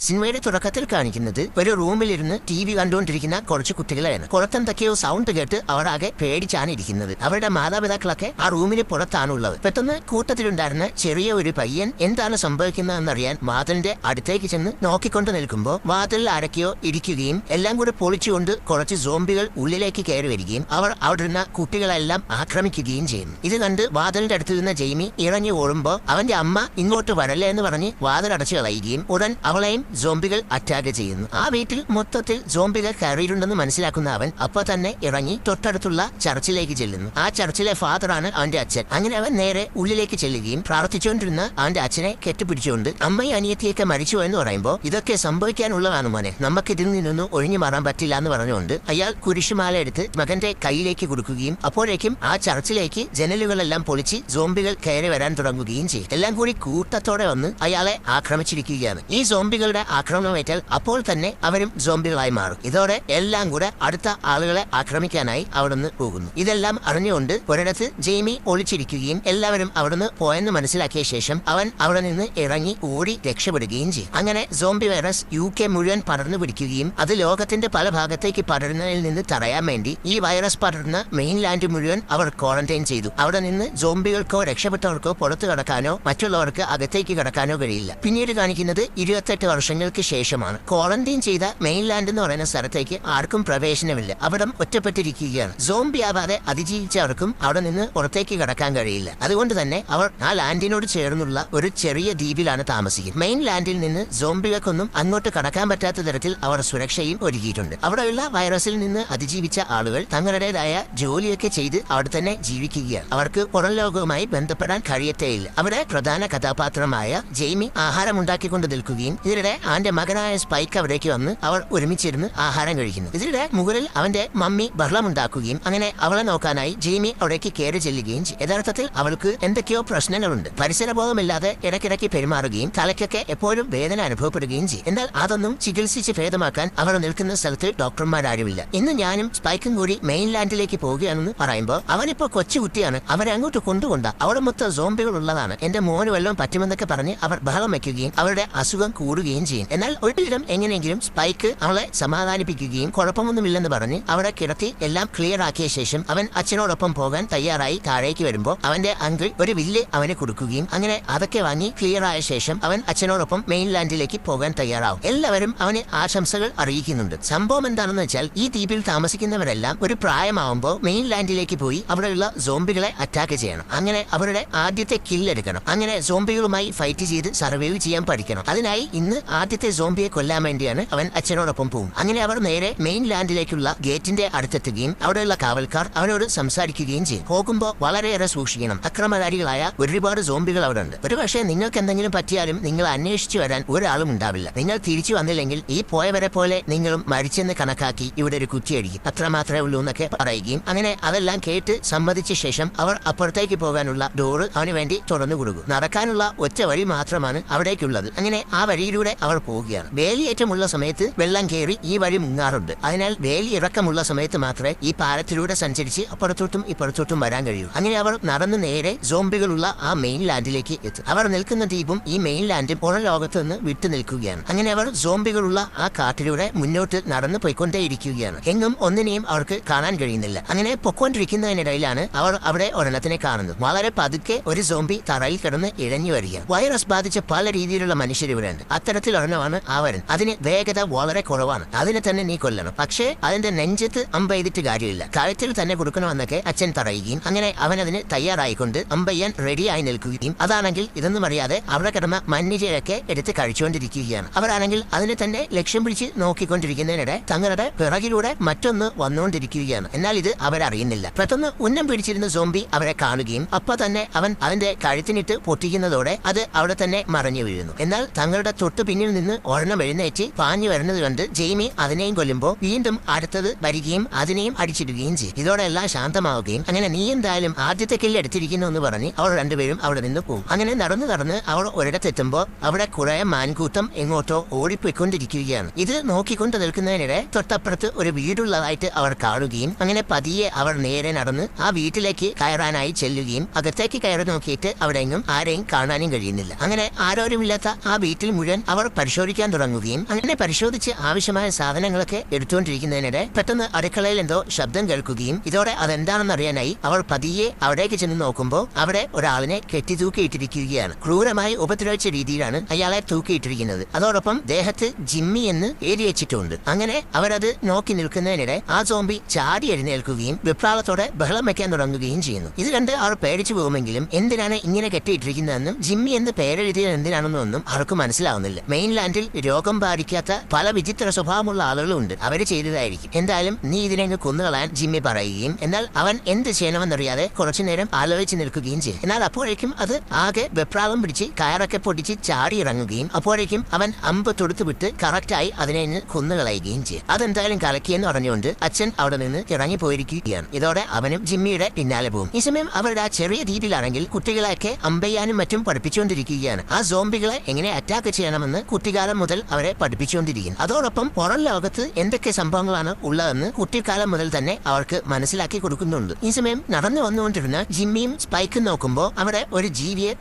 സിനിമയുടെ തുടക്കത്തിൽ കാണിക്കുന്നത് ഒരു റൂമിലിരുന്ന് TV കണ്ടുകൊണ്ടിരിക്കുന്ന കുറച്ച് കുട്ടികളെയാണ്. പുറത്തെന്തൊക്കെയോ സൗണ്ട് കേട്ട് അവർ ആകെ പേടിച്ചാണ് ഇരിക്കുന്നത്. അവരുടെ മാതാപിതാക്കളൊക്കെ ആ റൂമിന് പുറത്താണുള്ളത്. പെട്ടെന്ന് കൂട്ടത്തിലുണ്ടായിരുന്ന ചെറിയ ഒരു പയ്യൻ എന്താണ് സംഭവിക്കുന്നതെന്നറിയാൻ വാതിലിന്റെ അടുത്തേക്ക് ചെന്ന് നോക്കിക്കൊണ്ട് നിൽക്കുമ്പോൾ വാതിലിൽ ആരൊക്കെയോ ഇടിക്കുകയും എല്ലാം കൂടി പൊളിച്ചുകൊണ്ട് കുറച്ച് സോംബികൾ ഉള്ളിലേക്ക് കയറി വരികയും അവർ അവിടെ ഇരുന്ന കുട്ടികളെല്ലാം ആക്രമിക്കുകയും ചെയ്യുന്നു. ഇത് കണ്ട് വാതിലിന്റെ അടുത്തിരുന്ന ജെയ്മി ഇറങ്ങി ഓടുമ്പോൾ അവന്റെ അമ്മ ഇങ്ങോട്ട് വരല്ലേ എന്ന് പറഞ്ഞ് വാതിലടച്ചു കളയുകയും ഉടൻ അവളെയും സോംബികൾ അറ്റാക്ക് ചെയ്യുന്നു. ആ വീട്ടിൽ മൊത്തത്തിൽ സോംബികൾ കയറിയിട്ടുണ്ടെന്ന് മനസ്സിലാക്കുന്ന അവൻ അപ്പോൾ തന്നെ ഇറങ്ങി തൊട്ടടുത്തുള്ള ചർച്ചിലേക്ക് ചെല്ലുന്നു. ആ ചർച്ചിലെ ഫാദറാണ് അവന്റെ അച്ഛൻ. അങ്ങനെ അവൻ നേരെ ഉള്ളിലേക്ക് ചെല്ലുകയും പ്രാർത്ഥിച്ചുകൊണ്ടിരുന്ന അവന്റെ അച്ഛനെ കെട്ടിപ്പിടിച്ചുകൊണ്ട് അമ്മയും അനിയത്തിയൊക്കെ മരിച്ചു എന്ന് പറയുമ്പോൾ ഇതൊക്കെ സംഭവിക്കാനുള്ളതാണ് മോനെ, നമുക്ക് ഇതിൽ നിന്നൊന്നും ഒഴിഞ്ഞു മാറാൻ പറ്റില്ല എന്ന് പറഞ്ഞുകൊണ്ട് അയാൾ കുരിശുമാല എടുത്ത് മകന്റെ കയ്യിലേക്ക് കൊടുക്കുകയും അപ്പോഴേക്കും ആ ചർച്ചിലേക്ക് ജനലുകളെല്ലാം പൊളിച്ച് സോംബികൾ കയറി വരാൻ തുടങ്ങുകയും ചെയ്യും. എല്ലാം കൂടി കൂട്ടത്തോടെ വന്ന് അയാളെ ആക്രമിച്ചിരിക്കുകയാണ്. ഈ സോംബികളുടെ ആക്രമണമേറ്റാൽ അപ്പോൾ തന്നെ അവരും സോംബികളായി മാറും. ഇതോടെ എല്ലാം കൂടെ അടുത്ത ആളുകളെ ആക്രമിക്കാനായി അവിടുന്ന് പോകുന്നു. ഇതെല്ലാം അറിഞ്ഞുകൊണ്ട് ഒരിടത്ത് ജെയ്മി ഒളിച്ചിരിക്കുകയും എല്ലാവരും അവിടുന്ന് പോയെന്ന് മനസ്സിലാക്കിയ ശേഷം അവൻ അവിടെ നിന്ന് ഇറങ്ങി ഓടി രക്ഷപ്പെടുകയും ചെയ്യും. അങ്ങനെ സോംബി വൈറസ് UK മുഴുവൻ പടർന്നു പിടിക്കുകയും അത് ലോകത്തിന്റെ പല ഭാഗത്തേക്ക് പടരുന്നതിൽ നിന്ന് തടയാൻ വേണ്ടി ഈ വൈറസ് പടർന്ന മെയിൻലാൻഡ് മുഴുവൻ അവർ ക്വാറന്റൈൻ ചെയ്തു. അവിടെ നിന്ന് സോംബികൾക്കോ രക്ഷപ്പെട്ടവർക്കോ പുറത്തു കടക്കാനോ മറ്റുള്ളവർക്ക് അകത്തേക്ക് കടക്കാനോ കഴിയില്ല. പിന്നീട് കാണിക്കുന്നത് 28 വർഷങ്ങൾക്ക് ശേഷമാണ്. ക്വാറന്റൈൻ ചെയ്ത മെയിൻലാൻഡ് എന്ന് പറയുന്ന സ്ഥലത്തേക്ക് ആർക്കും പ്രവേശനമില്ല. അവിടെ ഒറ്റപ്പെട്ടിരിക്കുകയാണ്. സോംബി ആവാതെ അതിജീവിച്ചവർക്കും അവിടെ നിന്ന് പുറത്തേക്ക് കടക്കാൻ കഴിയില്ല. അതുകൊണ്ട് തന്നെ അവർ ആ ലാൻഡിനോട് ചേർന്നുള്ള ഒരു ചെറിയ ദ്വീപിലാണ് താമസിക്കുന്നത്. മെയിൻലാൻഡിൽ നിന്ന് സോംബികൾക്കൊന്നും അങ്ങോട്ട് കടക്കാൻ പറ്റാത്ത തരത്തിൽ അവർ സുരക്ഷയും ഒരുക്കിയിട്ടുണ്ട്. അവിടെയുള്ള വൈറസിൽ നിന്ന് അതിജീവിച്ച ആളുകൾ തങ്ങളുടേതായ ജോലിയൊക്കെ ചെയ്ത് അവിടെ തന്നെ ജീവിക്കുകയാണ്. അവർക്ക് പുറം ലോകവുമായി ബന്ധപ്പെടാൻ കഴിയത്തേയില്ല. അവിടെ പ്രധാന കഥാപാത്രമായ ജെയ്മി ആഹാരം ഉണ്ടാക്കിക്കൊണ്ട് നിൽക്കുകയും ഇതിനിടെ അവന്റെ മകനായ സ്പൈക്ക് അവിടേക്ക് വന്ന് അവർ ഒരുമിച്ചിരുന്ന് ആഹാരം കഴിക്കുന്നു. ഇതിനിടെ മുകളിൽ അവന്റെ മമ്മി ബഹളമുണ്ടാക്കുകയും അങ്ങനെ അവളെ നോക്കാനായി ജെയ്മി അവിടേക്ക് കയറി ചെല്ലുകയും ചെയ്യും. യഥാർത്ഥത്തിൽ അവൾക്ക് എന്തൊക്കെയോ പ്രശ്നങ്ങളുണ്ട്. പരിസരബോധമില്ലാതെ ഇടയ്ക്കിടയ്ക്ക് പെരുമാറുകയും തലയ്ക്കൊക്കെ എപ്പോഴും വേദന അനുഭവപ്പെടുകയും ചെയ്യും. എന്നാൽ അതൊന്നും ചികിത്സിച്ച് ഭേദമാക്കാൻ അവർ നിൽക്കുന്ന സ്ഥലത്ത് ഡോക്ടർമാരാരുമില്ല. ഇന്ന് ഞാനും സ്പൈക്കും കൂടി മെയിൻലാൻഡിലേക്ക് പോവുകയാണെന്ന് പറയുമ്പോൾ അവനിപ്പോ കൊച്ചുകുട്ടിയാണ്, അവരെ അങ്ങോട്ട് കൊണ്ടുകൊണ്ട അവിടെ മൊത്തം സോംബികൾ ഉള്ളതാണ്, എന്റെ മോന് വല്ലതും പറ്റുമെന്നൊക്കെ പറഞ്ഞ് അവർ ബഹളം വയ്ക്കുകയും അവരുടെ അസുഖം കൂടുകയും ചെയ്യും. എന്നാൽ ഒരിടം എങ്ങനെയെങ്കിലും സ്പൈക്ക് അവളെ സമാധാനിപ്പിക്കുകയും കുഴപ്പമൊന്നുമില്ലെന്ന് പറഞ്ഞ് അവിടെ കിടത്തി എല്ലാം ക്ലിയർ ആക്കിയ ശേഷം അവൻ അച്ഛനോടൊപ്പം പോകാൻ തയ്യാറായി താഴേക്ക് വരുമ്പോൾ അവന്റെ അങ്കിൾ ഒരു വില്ല് അവന് കൊടുക്കുകയും അങ്ങനെ അതൊക്കെ വാങ്ങി ക്ലിയർ ആയ ശേഷം അവൻ അച്ഛനോടൊപ്പം മെയിൻലാൻഡിലേക്ക് പോകാൻ തയ്യാറാവും. എല്ലാവരും അവന് ആശംസകൾ അറിയിക്കുന്നുണ്ട്. സംഭവം എന്താണെന്ന് വെച്ചാൽ ഈ ദ്വീപിൽ താമസിക്കുന്നവരെല്ലാം ഒരു പ്രായമാവുമ്പോൾ മെയിൻലാൻഡിലേക്ക് പോയി അവിടെയുള്ള സോംബികളെ അറ്റാക്ക് ചെയ്യണം. അങ്ങനെ അവരുടെ ആദ്യത്തെ കില്ലെടുക്കണം. അങ്ങനെ സോംബികളുമായി ഫൈറ്റ് ചെയ്ത് സർവൈവ് ചെയ്യാൻ പഠിക്കണം. അതിനായി ഇന്ന് ആദ്യത്തെ സോംബിയെ കൊല്ലാൻ വേണ്ടിയാണ് അവൻ അച്ഛനോടൊപ്പം പോകും. അങ്ങനെ അവർ നേരെ മെയിൻലാൻഡിലേക്കുള്ള ഗേറ്റിന്റെ അടുത്തെത്തുകയും അവിടെയുള്ള കാവൽക്കാർ അവനോട് സംസാരിക്കുകയും ചെയ്യും. പോകുമ്പോൾ വളരെയേറെ സൂക്ഷിക്കണം. അക്രമകാരികളായ ഒരുപാട് സോംബികൾ അവിടെ ഉണ്ട്. ഒരു പക്ഷേ നിങ്ങൾക്ക് എന്തെങ്കിലും പറ്റിയാലും നിങ്ങൾ അന്വേഷിച്ചു വരാൻ ഒരാളും ഉണ്ടാവില്ല. നിങ്ങൾ തിരിച്ചു വന്നില്ലെങ്കിൽ ഈ പോയവരെ പോലെ നിങ്ങളും മരിച്ചെന്ന് കണക്കാക്കി ഇവിടെ ഒരു കുറ്റിയടിക്കും, അത്ര മാത്രമേ ഉള്ളൂ എന്നൊക്കെ പറയുകയും അങ്ങനെ അതെല്ലാം കേട്ട് സമ്മതിച്ച ശേഷം അവർ അപ്പുറത്തേക്ക് പോകാനുള്ള ഡോറ് അവന് വേണ്ടി തുറന്നു കൊടുക്കും. നടക്കാനുള്ള ഒറ്റ വഴി മാത്രമാണ് അവിടേക്കുള്ളത്. അങ്ങനെ ആ വഴിയിലൂടെ അവർ പോവുകയാണ്. വേലിയേറ്റമുള്ള സമയത്ത് വെള്ളം കയറി ഈ വഴി മുങ്ങാറുണ്ട്. അതിനാൽ വേലി ഇറക്കമുള്ള സമയത്ത് മാത്രമേ ഈ പാലത്തിലൂടെ സഞ്ചരിച്ച് അപ്പുറത്തോട്ടും ഇപ്പുറത്തോട്ടും വരാൻ കഴിയൂ. അങ്ങനെ അവർ നടന്ന് നേരെ സോംബികളുള്ള ആ മെയിൻലാൻഡിലേക്ക് എത്തും. അവർ നിൽക്കുന്ന ദ്വീപും ഈ മെയിൻലാൻഡും പുറം ലോകത്ത് നിന്ന് വിട്ടു നിൽക്കുകയാണ്. അങ്ങനെ അവർ സോംബികളുള്ള ആ കാട്ടിലൂടെ മുന്നോട്ട് നടന്നു പോയിക്കൊണ്ടേയിരിക്കുകയാണ്. എങ്ങും ഒന്നിനെയും അവർക്ക് കാണാൻ കഴിയുന്നില്ല. അങ്ങനെ പൊക്കോണ്ടിരിക്കുന്നതിനിടയിലാണ് അവർ അവിടെ ഒരെണ്ണത്തിനെ കാണുന്നത്. വളരെ പതുക്കെ ഒരു സോംബി തറയിൽ കിടന്ന് ഇഴഞ്ഞു വരികയാണ്. വൈറസ് ബാധിച്ച പല രീതിയിലുള്ള മനുഷ്യരിവിടെയുണ്ട്. അത്തരത്തിൽ ഒരെണ്ണമാണ് അവരൻ. അതിന് വേഗത വളരെ കുറവാണ്. അതിനെ തന്നെ നീ കൊല്ലണം. പക്ഷേ അതിന്റെ നെഞ്ചത്ത് അമ്പെയ്തിട്ട് കാര്യമില്ല, കഴുത്തിൽ തന്നെ കൊടുക്കണമെന്നൊക്കെ അച്ഛൻ പറയുകയും അങ്ങനെ അവൻ അതിന് തയ്യാറായിക്കൊണ്ട് അമ്പയ്യാൻ റെഡിയായി നിൽക്കുകയും അതാണെങ്കിൽ ഇതൊന്നും അറിയാതെ അവിടെ കിടന്ന മഞ്ഞിരയൊക്കെ എടുത്ത് കഴിച്ചുകൊണ്ടിരിക്കുകയാണ്. അവരാണെങ്കിൽ അതിനെ തന്നെ ലക്ഷ്യം പിടിച്ച് നോക്കിക്കൊണ്ടിരിക്കുന്നതിനിടെ തങ്ങളുടെ പിറകിലൂടെ മറ്റൊന്ന് വന്നുകൊണ്ടിരിക്കുകയാണ്. എന്നാൽ ഇത് അവരറിയുന്നില്ല. പെട്ടെന്ന് ഉന്നം പിടിച്ചിരുന്ന സോംബി അവരെ കാണുകയും അപ്പൊ തന്നെ അവൻ അതിന്റെ കഴുത്തിനിട്ട് പൊട്ടിക്കുന്നതോടെ അത് അവിടെ തന്നെ മറഞ്ഞു വീഴുന്നു. എന്നാൽ തങ്ങളുടെ തൊട്ടു പിന്നിൽ നിന്ന് ഒരെണ്ണം എഴുന്നേറ്റ് പാഞ്ഞു വരുന്നത് കണ്ട് ജെയ്മി അതിനെയും കൊല്ലുമ്പോൾ വീണ്ടും അടുത്തത് വരികയും അതിനെയും അടിച്ചിടുകയും ചെയ്യും. ഇതോടെ എല്ലാം ശാന്തമാവുകയും അങ്ങനെ നീ എന്തായാലും ആദ്യത്തെ കില്ല് എടുത്തിരിക്കുന്നു എന്ന് പറഞ്ഞ് അവർ രണ്ടുപേരും അവിടെ നിന്ന് പോകും. അങ്ങനെ നടന്ന് അവർ ഒരിടത്തെത്തുമ്പോൾ അവിടെ കുറെ മാൻകൂട്ടം എങ്ങോട്ടോ ഓടിപ്പോയിക്കൊണ്ടിരിക്കുകയാണ്. ഇത് നോക്കിക്കൊണ്ട് നിൽക്കുന്നതിനിടെ തൊട്ടപ്പുറത്ത് ഒരു വീടുള്ളതായിട്ട് അവർ കാണുകയും അങ്ങനെ പതിയെ അവർ നേരെ നടന്ന് ആ വീട്ടിലേക്ക് കയറാനായി ചെല്ലുകയും അകത്തേക്ക് കയറി നോക്കിയിട്ട് അവിടെ എങ്ങും ആരെയും കാണാനും കഴിയുന്നില്ല. അങ്ങനെ ആരോരുമില്ലാത്ത ആ വീട്ടിൽ മുഴുവൻ അവർ പരിശോധിക്കാൻ തുടങ്ങുകയും അങ്ങനെ പരിശോധിച്ച് ആവശ്യമായ സാധനങ്ങളൊക്കെ എടുത്തുകൊണ്ടിരിക്കുന്നതിനിടെ പെട്ടെന്ന് അടുക്കളയിൽ എന്തോ ശബ്ദം കേൾക്കുകയും ഇതോടെ അതെന്താണെന്ന് അറിയാനായി അവർ പതിയെ അവിടേക്ക് ചെന്ന് നോക്കുമ്പോൾ അവിടെ ഒരാളിനെ കെട്ടി തൂക്കിയിട്ടിരിക്കുകയാണ്. ക്രൂരമായി ഉപദ്രവിച്ച രീതിയിലാണ് അയാളെ തൂക്കിയിട്ടിരിക്കുന്നത്. അതോടൊപ്പം ദേഹത്ത് ജിമ്മി എന്ന് എഴുതി വെച്ചിട്ടുണ്ട്. അങ്ങനെ അവരത് നോക്കി നിൽക്കുന്നതിനിടെ ആ സോംബി ചാടി എഴുന്നേൽക്കുകയും വിപ്രാളത്തോടെ ബഹളം വെക്കാൻ തുടങ്ങുകയും ചെയ്യുന്നു. ഇത് കണ്ട് അവർ പേടിച്ചു പോകുമെങ്കിലും എന്തിനാണ് ഇങ്ങനെ കെട്ടിയിട്ടിരിക്കുന്നതെന്നും ജിമ്മി എന്ന് പേരെഴുതിയത് എന്തിനാണെന്നൊന്നും അവർക്ക് മനസ്സിലാവുന്നില്ല. മെയിൻലാൻഡിൽ രോഗം ബാധിക്കാത്ത പല വിചിത്ര സ്വഭാവമുള്ള ആളുകളുണ്ട്. അവര് ചെയ്തതായിരിക്കും. എന്തായാലും നീ ഇതിനെ കൊന്നുകളയാൻ ജിമ്മി പറയുകയും എന്നാൽ അവൻ എന്ത് ചെയ്യണമെന്നറിയാതെ കുറച്ചുനേരം ആലോചിച്ച് നിൽക്കുകയും ചെയ്യും. എന്നാൽ അപ്പോഴേക്കും അത് ആകെ വെപ്രാളം പിടിച്ച് കയറൊക്കെ പൊടിച്ച് ചാടി ഇറങ്ങുകയും അപ്പോഴേക്കും അവൻ അമ്പ് തൊടുത്തു വിട്ട് കറക്റ്റായി അതിനെ കൊന്നുകളയുകയും ചെയ്യും. അതെന്തായാലും കലക്കിയെന്ന് പറഞ്ഞുകൊണ്ട് അച്ഛൻ അവിടെ നിന്ന് ഇറങ്ങിപ്പോയിരിക്കുകയാണ്. ഇതോടെ അവനും ജിമ്മിയുടെ പിന്നാലെ പോകും. ഈ സമയം അവരുടെ ആ ചെറിയ ദ്വീപിലാണെങ്കിൽ കുട്ടികളെയൊക്കെ അമ്പെയ്യാനും മറ്റും പഠിപ്പിച്ചുകൊണ്ടിരിക്കുകയാണ്. ആ സോംബികളെ എങ്ങനെ അറ്റാക്ക് ചെയ്യണമെന്ന് കുട്ടിക്കാലം മുതൽ അവരെ പഠിപ്പിച്ചുകൊണ്ടിരിക്കുന്നു. അതോടൊപ്പം പുറം ലോകത്ത് എന്തൊക്കെ സംഭവങ്ങളാണ് ഉള്ളതെന്ന് കുട്ടിക്കാലം മുതൽ തന്നെ അവർക്ക് മനസ്സിലാക്കി കൊടുക്കുന്നുണ്ട്. ഈ സമയം നടന്നു വന്നുകൊണ്ടിരുന്ന ജിമ്മിയും സ്പൈക്കും നോക്കുമ്പോൾ അവിടെ ഒരു ജീവിയെ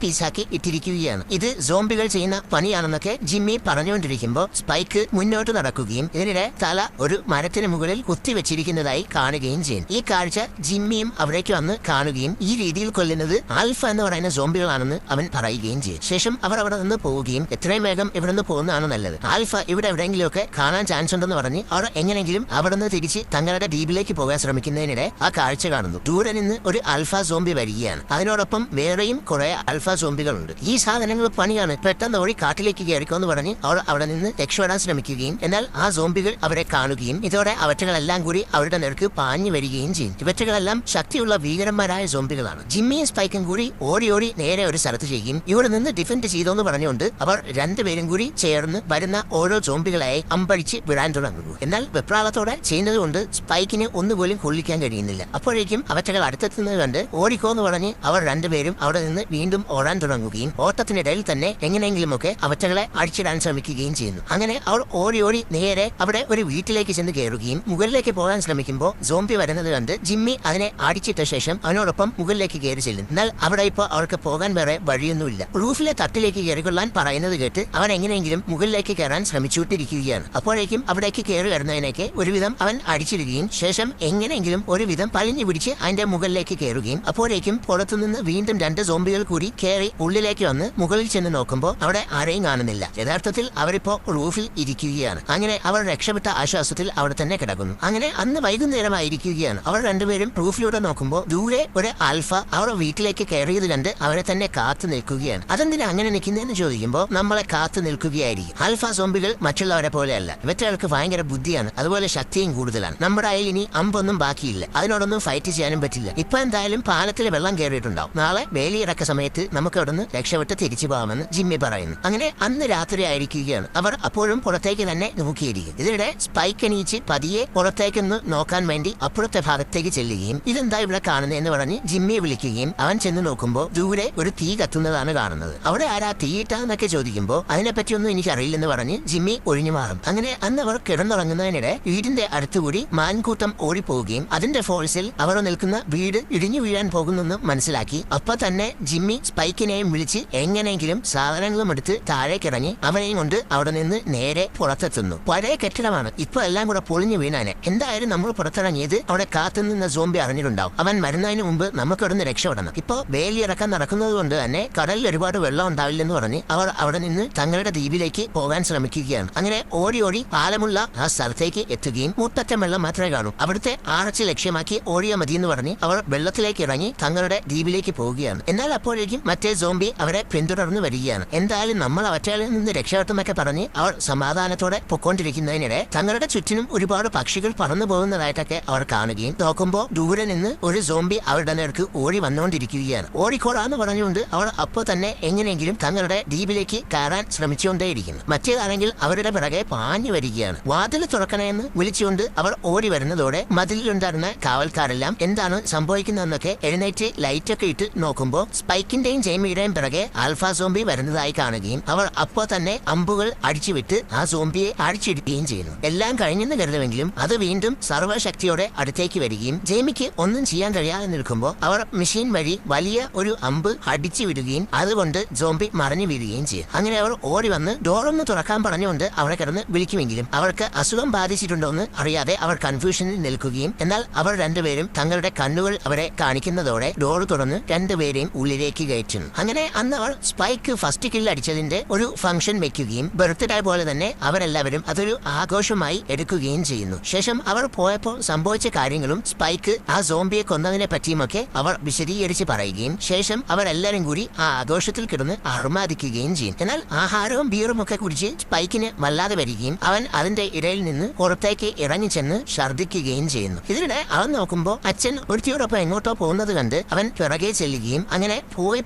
പീസാക്കി ഇട്ടിരിക്കുകയാണ്. ഇത് സോംബികൾ ചെയ്യുന്ന പണിയാണെന്നൊക്കെ ജിമ്മി പറഞ്ഞുകൊണ്ടിരിക്കുമ്പോൾ സ്പൈക്ക് മുന്നോട്ട് നടക്കുകയും ഇതിനിടെ തല ഒരു മരത്തിന് മുകളിൽ കുത്തിവെച്ചിരിക്കുന്നതായി കാണുകയും ചെയ്യും. ഈ കാഴ്ച ജിമ്മിയും അവിടേക്ക് വന്ന് കാണുകയും ഈ രീതിയിൽ കൊല്ലുന്നത് ആൽഫ എന്ന് പറയുന്ന സോംബികളാണെന്ന് അവൻ പറയുകയും ചെയ്യും. ശേഷം അവർ അവിടെ നിന്ന് പോവുകയും എത്രയും വേഗം ഇവിടെ നിന്ന് പോകുന്നതാണ് നല്ലത്. ആൽഫ ഇവിടെ എവിടെയെങ്കിലുമൊക്കെ കാണാൻ ചാൻസ് ഉണ്ടെന്ന് പറഞ്ഞ് അവർ എങ്ങനെയെങ്കിലും അവിടെ നിന്ന് തിരിച്ച് തങ്ങളുടെ ദ്വീപിലേക്ക് പോകാൻ ശ്രമിക്കുന്നതിനിടെ ആ കാഴ്ച കാണുന്നു. ദൂരെ നിന്ന് ഒരു ആൽഫ സോംബി വരികയാണ്. അതിനോടൊപ്പം വേറെയും കുറെ ആൽഫ സോംബികളുണ്ട്. ഈ സാധനങ്ങൾ പണിയാണ്. പെട്ടെന്ന് ഓടി കാട്ടിലേക്ക് കയറിക്കോന്ന് പറഞ്ഞ് അവർ അവിടെ നിന്ന് രക്ഷപ്പെടാൻ ശ്രമിക്കുകയും എന്നാൽ ആ സോംബികൾ അവരെ കാണുകയും ഇതോടെ അവറ്റകളെല്ലാം കൂടി അവരുടെ നേർക്ക് പാഞ്ഞു വരികയും ചെയ്യും. ഇവറ്റകളെല്ലാം ശക്തിയുള്ള ഭീകരന്മാരായ സോംബികളാണ്. ജിമ്മിയും സ്പൈക്കും കൂടി ഓടി നേരെ ഒരു സ്ഥലത്ത് ചെയ്യും. ഇവിടെ നിന്ന് ഡിഫെൻഡ് ചെയ്തോന്ന് പറഞ്ഞുകൊണ്ട് അവർ രണ്ടുപേരും കൂടി ചേർന്ന് വരുന്ന ഓരോ സോംബികളായി അമ്പഴിച്ച് വിടാൻ തുടങ്ങുന്നു. എന്നാൽ വെപ്രാളത്തോടെ ചെയ്യുന്നത് കൊണ്ട് സ്പൈക്കിന് ഒന്നുപോലും കൊള്ളിക്കാൻ കഴിയുന്നില്ല. അപ്പോഴേക്കും അവറ്റകൾ അടുത്തെത്തുന്നത് കണ്ട് ഓടിക്കോന്ന് പറഞ്ഞ് അവർ രണ്ടുപേരും അവിടെ നിന്ന് വീണ്ടും ഓടാൻ തുടങ്ങുകയും ഓട്ടത്തിനിടയിൽ തന്നെ എങ്ങനെയെങ്കിലുമൊക്കെ അവറ്റകളെ അടിച്ചിടാൻ ശ്രമിക്കുകയും ചെയ്യുന്നു. അങ്ങനെ അവർ ഓടി നേരെ അവിടെ ഒരു വീട്ടിലേക്ക് ചെന്ന് കയറുകയും മുകളിലേക്ക് പോകാൻ ശ്രമിക്കുമ്പോൾ സോംബി വരുന്നത് കണ്ട് ജിമ്മി അതിനെ അടിച്ചിട്ട ശേഷം അവനോടൊപ്പം മുകളിലേക്ക് കയറി ചെല്ലും. എന്നാൽ അവിടെ ഇപ്പോൾ അവർക്ക് പോകാൻ വേറെ വഴിയൊന്നുമില്ല. റൂഫിലെ തട്ടിലേക്ക് കയറിക്കൊള്ളാൻ പറയുന്നത് കേട്ട് അവൻ എങ്ങനെയെങ്കിലും മുകളിലേക്ക് കയറാൻ ശ്രമിച്ചുകൊണ്ടിരിക്കുകയാണ്. അപ്പോഴേക്കും അവിടേക്ക് കയറി വരുന്നതിനൊക്കെ ഒരുവിധം അവൻ അടിച്ചിടുകയും ശേഷം എങ്ങനെയെങ്കിലും ഒരുവിധം പളിഞ്ഞു പിടിച്ച് അതിന്റെ മുകളിലേക്ക് കയറുകയും അപ്പോഴേക്കും പുറത്തുനിന്ന് വീണ്ടും രണ്ട് സോംബികൾ കൂടി കയറി ഉള്ളിലേക്ക് വന്ന് മുകളിൽ ചെന്ന് നോക്കുമ്പോൾ അവിടെ ആരെയും കാണുന്നില്ല. യഥാർത്ഥത്തിൽ അവരിപ്പോ റൂഫിൽ ഇരിക്കുകയാണ്. അങ്ങനെ അവർ രക്ഷപ്പെട്ട ആശ്വാസത്തിൽ അവിടെ തന്നെ കിടക്കുന്നു. അങ്ങനെ അന്ന് വൈകുന്നേരമായിരിക്കുകയാണ്. അവർ രണ്ടുപേരും റൂഫിലൂടെ നോക്കുമ്പോൾ ദൂരെ ഒരു ആൽഫ അവർ വീട്ടിലേക്ക് കയറിയത് കണ്ട് അവരെ തന്നെ കാത്തു നിൽക്കുകയാണ്. അതെന്തിനാ അങ്ങനെ നിൽക്കുന്നതെന്ന് ചോദിക്കുമ്പോൾ നമ്മളെ കാത്തു നിൽക്കുകയായിരിക്കും. ആൽഫ സോംബികൾ മറ്റുള്ളവരെ പോലെയല്ല. ഇവറ്റകൾക്ക് ഭയങ്കര ബുദ്ധിയാണ്, അതുപോലെ ശക്തിയും കൂടുതലാണ്. നമ്മുടെ കയ്യിൽ ഇനി അമ്പൊന്നും ബാക്കിയില്ല. അതിനോടൊന്നും ഫൈറ്റ് ചെയ്യാനും പറ്റില്ല. ഇപ്പൊ എന്തായാലും പാലത്തിൽ വെള്ളം കയറിയിട്ടുണ്ടാവും. നാളെ വേലിയിറക്ക സമയത്ത് നമുക്ക് അവിടെ നിന്ന് രക്ഷപ്പെട്ട് തിരിച്ചു പോകാമെന്ന് ജിമ്മി പറയുന്നു. അങ്ങനെ അന്ന് രാത്രി ആയിരിക്കുകയാണ്. അവർ അപ്പോഴും പുറത്തേക്ക് തന്നെ നോക്കിയിരിക്കും. ഇതിനിടെ സ്പൈക്ക് എണീച്ച് പതിയെ പുറത്തേക്കൊന്ന് നോക്കാൻ വേണ്ടി അപ്പുറത്തെ ഭാഗത്തേക്ക് ചെല്ലുകയും ഇതെന്താ ഇവിടെ കാണുന്നതെന്ന് പറഞ്ഞ് ജിമ്മിയെ വിളിക്കുകയും അവൻ ചെന്ന് നോക്കുമ്പോൾ ദൂരെ ഒരു തീ കത്തുന്നതാണ് കാണുന്നത്. അവിടെ ആരാ തീയിട്ടാന്നൊക്കെ ചോദിക്കുമ്പോൾ അതിനെപ്പറ്റിയൊന്നും എനിക്ക് അറിയില്ലെന്ന് പറഞ്ഞ് ജിമ്മി ഒഴിഞ്ഞു മാറും. അങ്ങനെ അന്ന് അവർ കിടന്നുറങ്ങുന്നതിനിടെ വീടിന്റെ അടുത്തുകൂടി മാൻകൂട്ടം ഓടിപ്പോവുകയും അതിന്റെ ഫോഴ്സിൽ അവർ നിൽക്കുന്ന വീട് ഇടിഞ്ഞു വീഴാൻ പോകുന്നെന്ന് മനസ്സിലാക്കി അപ്പൊ തന്നെ ജിമ്മി സ്പൈക്കിനെയും വിളിച്ച് എങ്ങനെയെങ്കിലും സാധനങ്ങളും എടുത്ത് താഴേക്കിറങ്ങി അവനെയും കൊണ്ട് അവിടെ നിന്ന് നേരെ പുറത്തെത്തുന്നു. പഴയ കെട്ടിടമാണ്. ഇപ്പൊ എല്ലാം കൂടെ പൊളിഞ്ഞു വീണാനെ. എന്തായാലും നമ്മൾ പുറത്തിറങ്ങിയത് അവിടെ കാത്തുനിന്ന സോംബി അറിഞ്ഞിട്ടുണ്ടാവും. അവൻ മരുന്നതിന് മുമ്പ് നമുക്ക് ഇവിടുന്ന് രക്ഷപ്പെടണം. ഇപ്പൊ വേലിയിറക്കാൻ നടക്കുന്നത് കൊണ്ട് തന്നെ കടലിൽ ഒരുപാട് വെള്ളം ഉണ്ടാവില്ലെന്ന് പറഞ്ഞ് അവർ അവിടെ നിന്ന് തങ്ങളുടെ ദ്വീപിലേക്ക് പോകാൻ ശ്രമിക്കുകയാണ്. അങ്ങനെ ഓടി പാലമുള്ള ആ സ്ഥലത്തേക്ക് എത്തുകയും മുട്ടറ്റം വെള്ളം മാത്രമേ കാണൂ. അവിടുത്തെ ആർച്ച് ലക്ഷ്യമാക്കി ഓടിയാൽ മതിയെന്ന് പറഞ്ഞ് അവർ വെള്ളത്തിലേക്ക് ഇറങ്ങി തങ്ങളുടെ ദ്വീപിലേക്ക് പോവുകയാണ്. എന്നാൽ അപ്പോഴേക്കും മറ്റേ സോംബി അവരെ പിന്തുടർന്ന് വരികയാണ്. എന്തായാലും നമ്മൾ അവറ്റകളിൽ നിന്ന് രക്ഷപ്പെട്ടെന്നൊക്കെ പറഞ്ഞ് അവർ സമാധാനത്തോടെ പൊക്കോണ്ടിരിക്കുന്നതിനിടെ തങ്ങളുടെ ചുറ്റിനും ഒരുപാട് പക്ഷികൾ പറന്നു പോകുന്നതായിട്ടൊക്കെ അവർ കാണുകയും നോക്കുമ്പോൾ ദൂരെ നിന്ന് ഒരു സോംബി അവരുടെ നേർക്ക് ഓടി വന്നുകൊണ്ടിരിക്കുകയാണ്. ഓടിക്കോടാന്ന് പറഞ്ഞുകൊണ്ട് അവർ അപ്പോൾ തന്നെ എങ്ങനെയെങ്കിലും തങ്ങളുടെ ദ്വീപിലേക്ക് കയറാൻ ശ്രമിച്ചുകൊണ്ടേയിരിക്കുന്നു. മറ്റേതാണെങ്കിൽ അവരുടെ പിറകെ പാഞ്ഞു വരികയാണ്. വാതിൽ തുറക്കണമെന്ന് വിളിച്ചുകൊണ്ട് അവർ ഓടി വരുന്നതോടെ മതിലിലുണ്ടായിരുന്ന കാവൽക്കാരെല്ലാം എന്താണ് സംഭവിക്കുന്നതെന്നൊക്കെ എഴുന്നേറ്റ് ലൈറ്റൊക്കെ ഇട്ട് നോക്കുമ്പോൾ സ്പൈക്കിന്റെയും ജെയ്മിയുടെയും പിറകെ ആൽഫ സോംബി വരുന്നതായി കാണുകയും അവർ അപ്പോൾ തന്നെ അമ്പുകൾ അടിച്ചുവിട്ട് ആ സോംബിയെ അടിച്ചിടുകയും ചെയ്യുന്നു. എല്ലാം കഴിഞ്ഞെന്ന് കരുതുമെങ്കിലും അത് വീണ്ടും സർവ്വശക്തിയോടെ അടുത്തേക്ക് വരികയും ജെയ്മിക്ക് ഒന്നും ചെയ്യാൻ കഴിയാതെ നിൽക്കുമ്പോൾ അവർ മെഷീൻ വഴി വലിയ ഒരു അമ്പ് അടിച്ചു വിടുകയും അതുകൊണ്ട് സോംബി മറിഞ്ഞു വീഴുകയും ചെയ്യും. അങ്ങനെ അവർ ഓടി വന്ന് ഡോറൊന്ന് തുറക്കാൻ പറഞ്ഞുകൊണ്ട് അവളെ കിടന്ന് വിളിക്കുമെങ്കിലും അവൾക്ക് അസുഖം ബാധിച്ചിട്ടുണ്ടോന്ന് അറിയാതെ അവർ കൺഫ്യൂഷനിൽ നിൽക്കുകയും എന്നാൽ അവർ രണ്ടുപേരും തങ്ങളുടെ കണ്ണുകൾ അവരെ കാണിക്കുന്നതോടെ ഡോർ തുറന്ന് രണ്ടുപേരെയും ഉള്ളിലേക്ക് കയറ്റുന്നു. അങ്ങനെ അന്ന് അവൾ സ്പൈക്ക് ഫസ്റ്റ് കിൽ അടിച്ചതിന്റെ ഒരു ഫംഗ്ഷൻ വെക്കുകയും ബർത്ത്ഡേ പോലെ തന്നെ അവരെല്ലാവരും അതൊരു ആഘോഷമായി എടുക്കുകയും ചെയ്യുന്നു. ശേഷം അവർ പോയപ്പോൾ സംഭവിച്ച കാര്യങ്ങളും സ്പൈക്ക് ആ സോംബിയെ കൊന്നതിനെ പറ്റിയുമൊക്കെ അവർ വിശദീകരിച്ച് പറയുകയും ശേഷം അവരെല്ലാരും കൂടി ആ ആഘോഷത്തിൽ കിടന്ന് അർമാദിക്കുകയും ചെയ്യും. എന്നാൽ ആഹാരവും ബീറും ഒക്കെ കുടിച്ച് സ്പൈക്കിന് വല്ലാതെ വരികയും അവൻ അതിന്റെ ഇടയിൽ നിന്ന് പുറത്തേക്ക് ഇറങ്ങിച്ചെന്ന് ഛർദ്ദിക്കുകയും ചെയ്യുന്നു. ഇതിനിടെ അവൻ നോക്കുമ്പോൾ അച്ഛൻ ഒരുത്തിയോടൊപ്പം എങ്ങോട്ടോ പോകുന്നത് കണ്ട് അവൻ പിറകെ ചെല്ലുകയും അങ്ങനെ